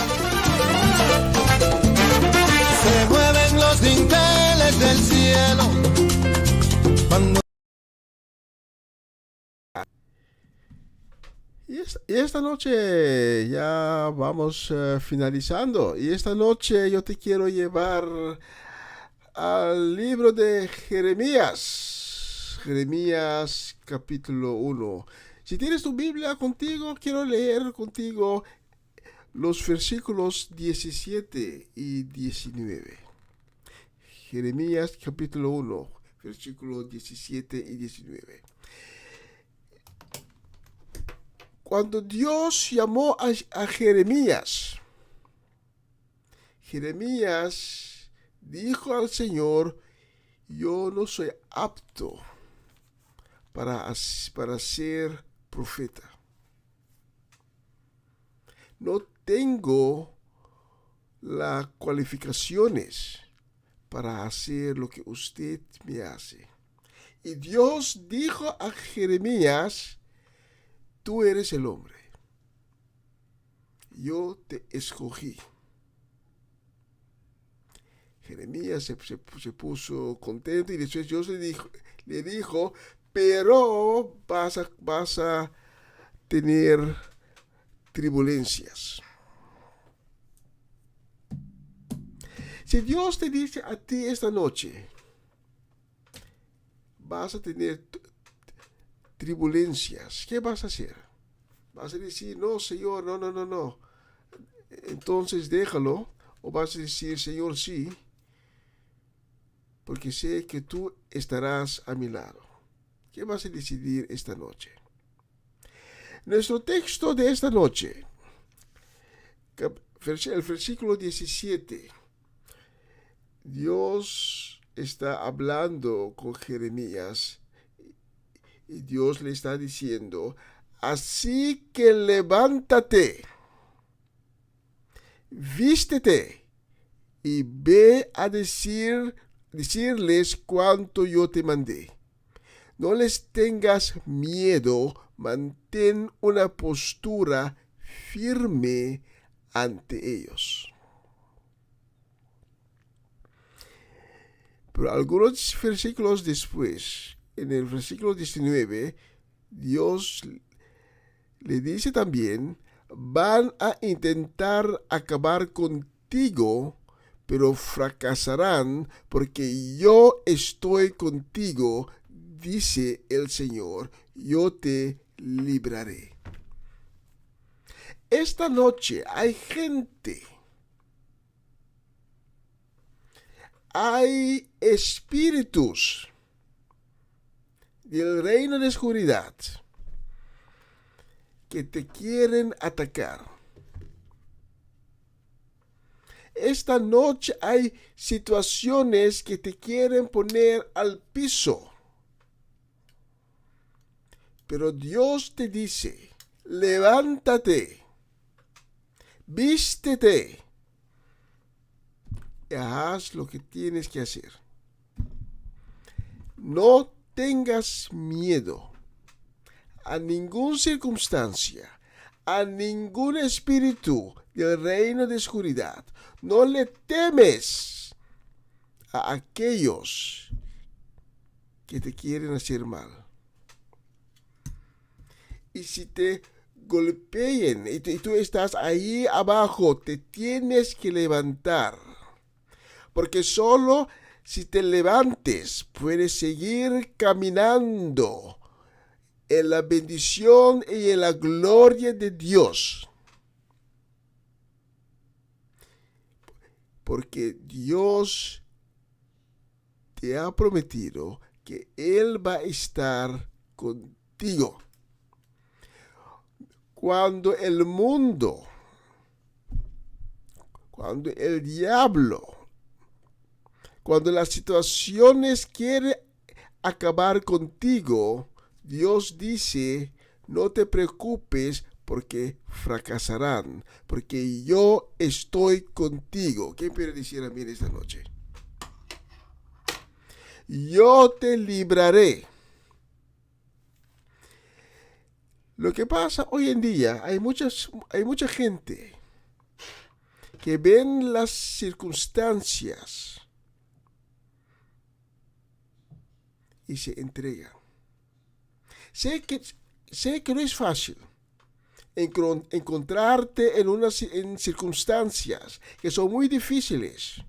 Se mueven los dinteles del cielo cuando... Y esta noche ya vamos finalizando. Y esta noche yo te quiero llevar al libro de Jeremías. Jeremías capítulo 1. Si tienes tu Biblia contigo, quiero leer contigo los versículos 17 y 19. Jeremías capítulo 1, versículos 17 y 19. Cuando Dios llamó a Jeremías, Jeremías dijo al Señor: yo no soy apto para ser profeta. No tengo las cualificaciones para hacer lo que usted me hace. Y Dios dijo a Jeremías: tú eres el hombre. Yo te escogí. Jeremías se puso contento y después Dios le dijo, pero vas a tener turbulencias. Si Dios te dice a ti esta noche, vas a tener turbulencias, ¿qué vas a hacer? ¿Vas a decir, no, Señor, no? Entonces déjalo. ¿O vas a decir, Señor, sí? Porque sé que tú estarás a mi lado. ¿Qué vas a decidir esta noche? Nuestro texto de esta noche, el versículo 17. Dios está hablando con Jeremías y Dios le está diciendo: así que levántate, vístete y ve a decirles cuánto yo te mandé. No les tengas miedo, mantén una postura firme ante ellos. Pero algunos versículos después, en el versículo 19, Dios le dice también: van a intentar acabar contigo, pero fracasarán porque yo estoy contigo, dice el Señor, yo te libraré. Esta noche hay gente, hay espíritus del reino de oscuridad que te quieren atacar. Esta noche hay situaciones que te quieren poner al piso. Pero Dios te dice: levántate, vístete y haz lo que tienes que hacer. No tengas miedo a ninguna circunstancia, a ningún espíritu del reino de oscuridad. No le temes a aquellos que te quieren hacer mal. Y si te golpeen y tú estás ahí abajo, te tienes que levantar. Porque solo si te levantes puedes seguir caminando en la bendición y en la gloria de Dios. Porque Dios te ha prometido que Él va a estar contigo. Cuando el mundo, cuando el diablo, cuando las situaciones quieren acabar contigo, Dios dice: no te preocupes porque fracasarán, porque yo estoy contigo. ¿Qué quiere decir a mí esta noche? Yo te libraré. Lo que pasa hoy en día, hay mucha gente que ven las circunstancias y se entregan. Sé que no es fácil encontrarte en circunstancias que son muy difíciles.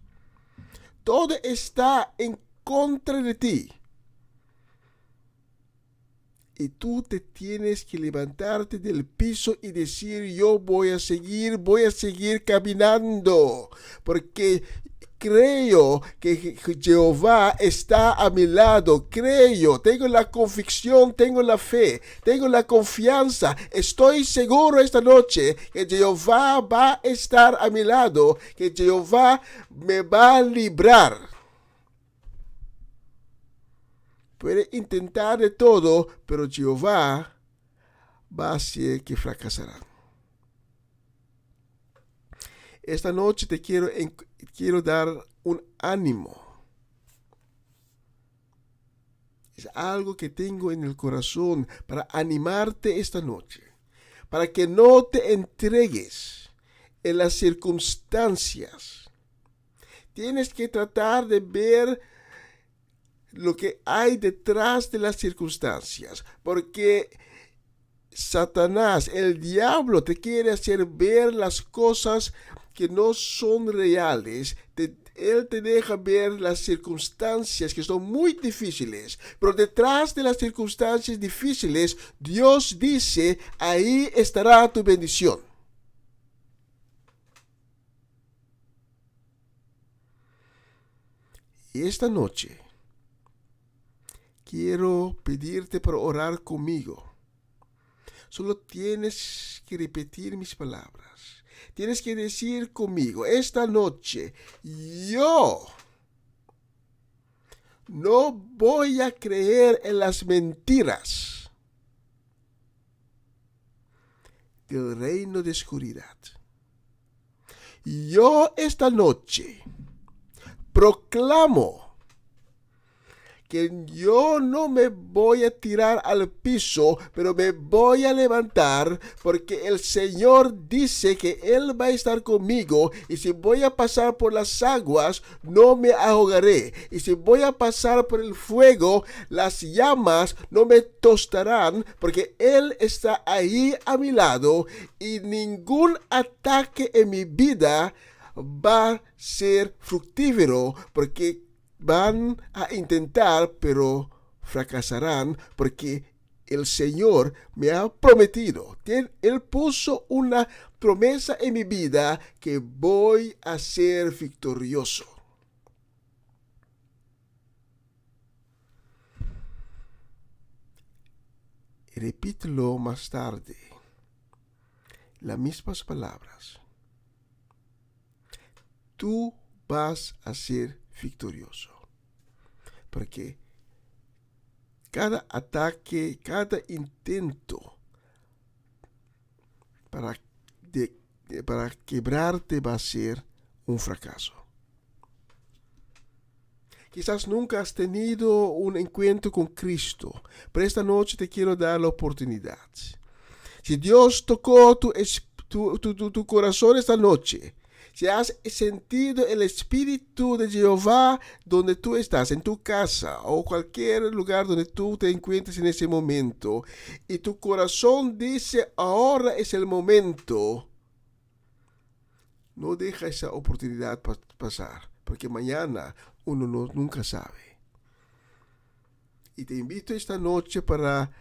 Todo está en contra de ti. Y tú te tienes que levantarte del piso y decir, yo voy a seguir caminando, porque creo que Jehová está a mi lado, tengo la convicción, tengo la fe, tengo la confianza, estoy seguro esta noche que Jehová va a estar a mi lado, que Jehová me va a librar. Puede intentar de todo, pero Jehová va a hacer que fracasarán. Esta noche te quiero dar un ánimo. Es algo que tengo en el corazón para animarte esta noche. Para que no te entregues en las circunstancias. Tienes que tratar de ver lo que hay detrás de las circunstancias, porque Satanás, el diablo, te quiere hacer ver las cosas que no son reales. Él te deja ver las circunstancias que son muy difíciles, pero detrás de las circunstancias difíciles, Dios dice, ahí estará tu bendición. Y esta noche quiero pedirte para orar conmigo. Solo tienes que repetir mis palabras. Tienes que decir conmigo, esta noche, yo no voy a creer en las mentiras del reino de oscuridad. Yo esta noche proclamo que yo no me voy a tirar al piso, pero me voy a levantar, porque el Señor dice que Él va a estar conmigo, y si voy a pasar por las aguas, no me ahogaré, y si voy a pasar por el fuego, las llamas no me tostarán, porque Él está ahí a mi lado, y ningún ataque en mi vida va a ser fructífero, porque van a intentar, pero fracasarán, porque el Señor me ha prometido. Él puso una promesa en mi vida que voy a ser victorioso. Y repítelo más tarde, las mismas palabras. Tú vas a ser victorioso. Porque cada ataque, cada intento para quebrarte va a ser un fracaso. Quizás nunca has tenido un encuentro con Cristo, pero esta noche te quiero dar la oportunidad. Si Dios tocó tu corazón esta noche, si has sentido el Espíritu de Jehová donde tú estás, en tu casa o cualquier lugar donde tú te encuentres en ese momento, y tu corazón dice, ahora es el momento, no deja esa oportunidad pasar, porque mañana uno nunca sabe. Y te invito esta noche para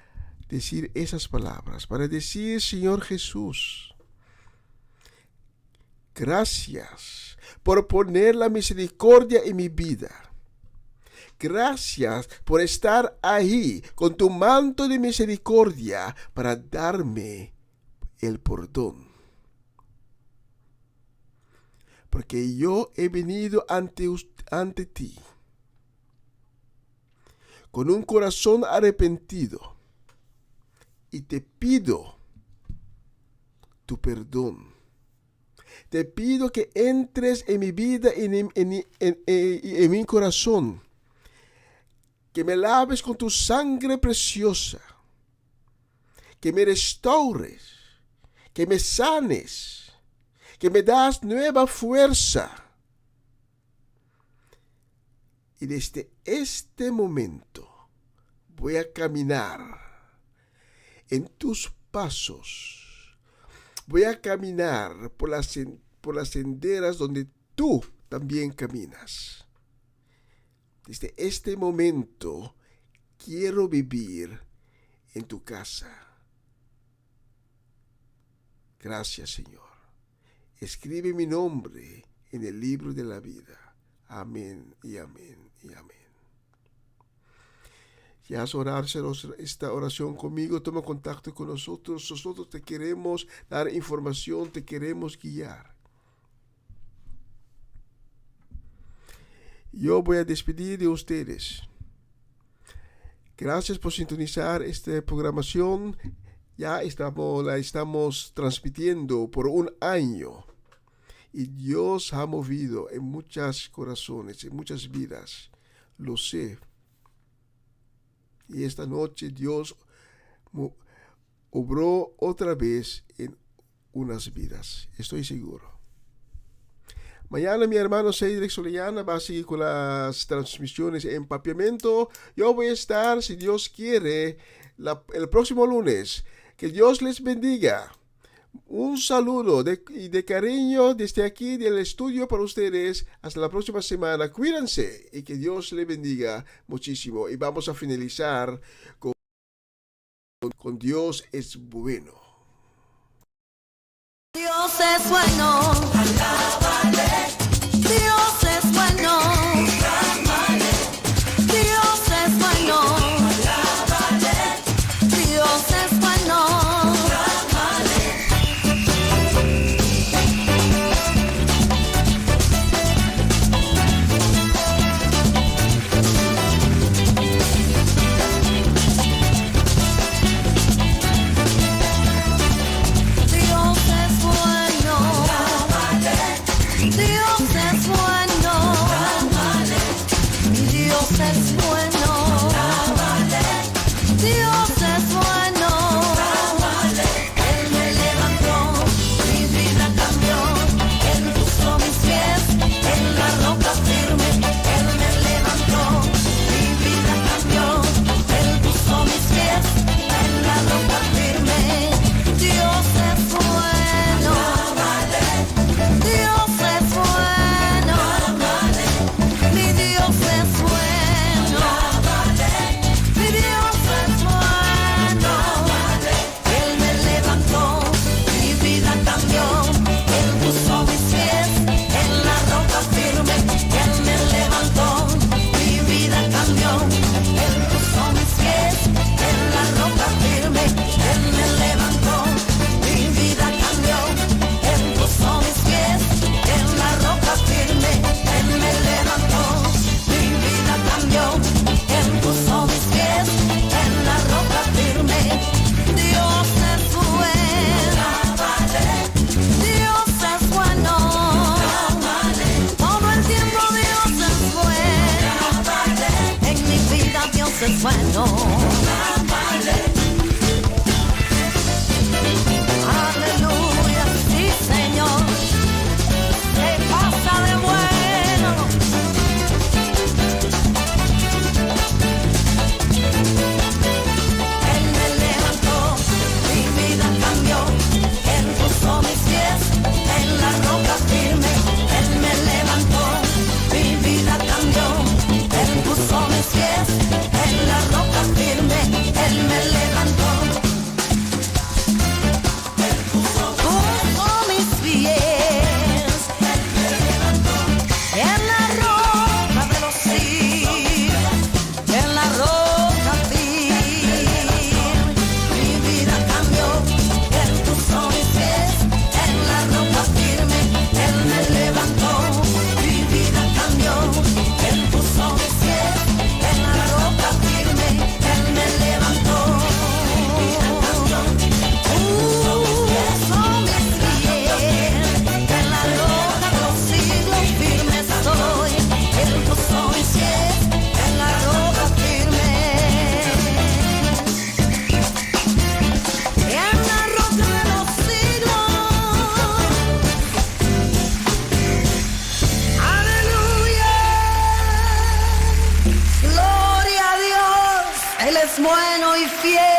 decir esas palabras, para decir, Señor Jesús, gracias por poner la misericordia en mi vida. Gracias por estar ahí con tu manto de misericordia para darme el perdón. Porque yo he venido ante ti con un corazón arrepentido y te pido tu perdón. Te pido que entres en mi vida y en mi corazón, que me laves con tu sangre preciosa, que me restaures, que me sanes, que me das nueva fuerza. Y desde este momento voy a caminar en tus pasos. Voy a caminar por las senderas donde tú también caminas. Desde este momento quiero vivir en tu casa. Gracias, Señor. Escribe mi nombre en el libro de la vida. Amén y amén y amén. Si has orado esta oración conmigo, toma contacto con nosotros. Nosotros te queremos dar información, te queremos guiar. Yo voy a despedir de ustedes. Gracias por sintonizar esta programación. Ya la estamos transmitiendo por un año. Y Dios ha movido en muchos corazones, en muchas vidas. Lo sé. Y esta noche Dios obró otra vez en unas vidas. Estoy seguro. Mañana mi hermano Cedric Solellana va a seguir con las transmisiones en Papiamento. Yo voy a estar, si Dios quiere, el próximo lunes. Que Dios les bendiga. Un saludo de cariño desde aquí del estudio para ustedes. Hasta la próxima semana. Cuídense y que Dios les bendiga muchísimo. Y vamos a finalizar con Dios es bueno. Dios es bueno. Alábale. Dios es bueno. Alábale. Dios es bueno. Alábale. Dios es bueno. Es bueno. Aleluya, sí, Señor. Se pasa de bueno. Él me levantó, mi vida cambió. Él puso mis pies en la roca firme. Él me levantó, mi vida cambió. Él puso mis pies en la roca firme. fiel.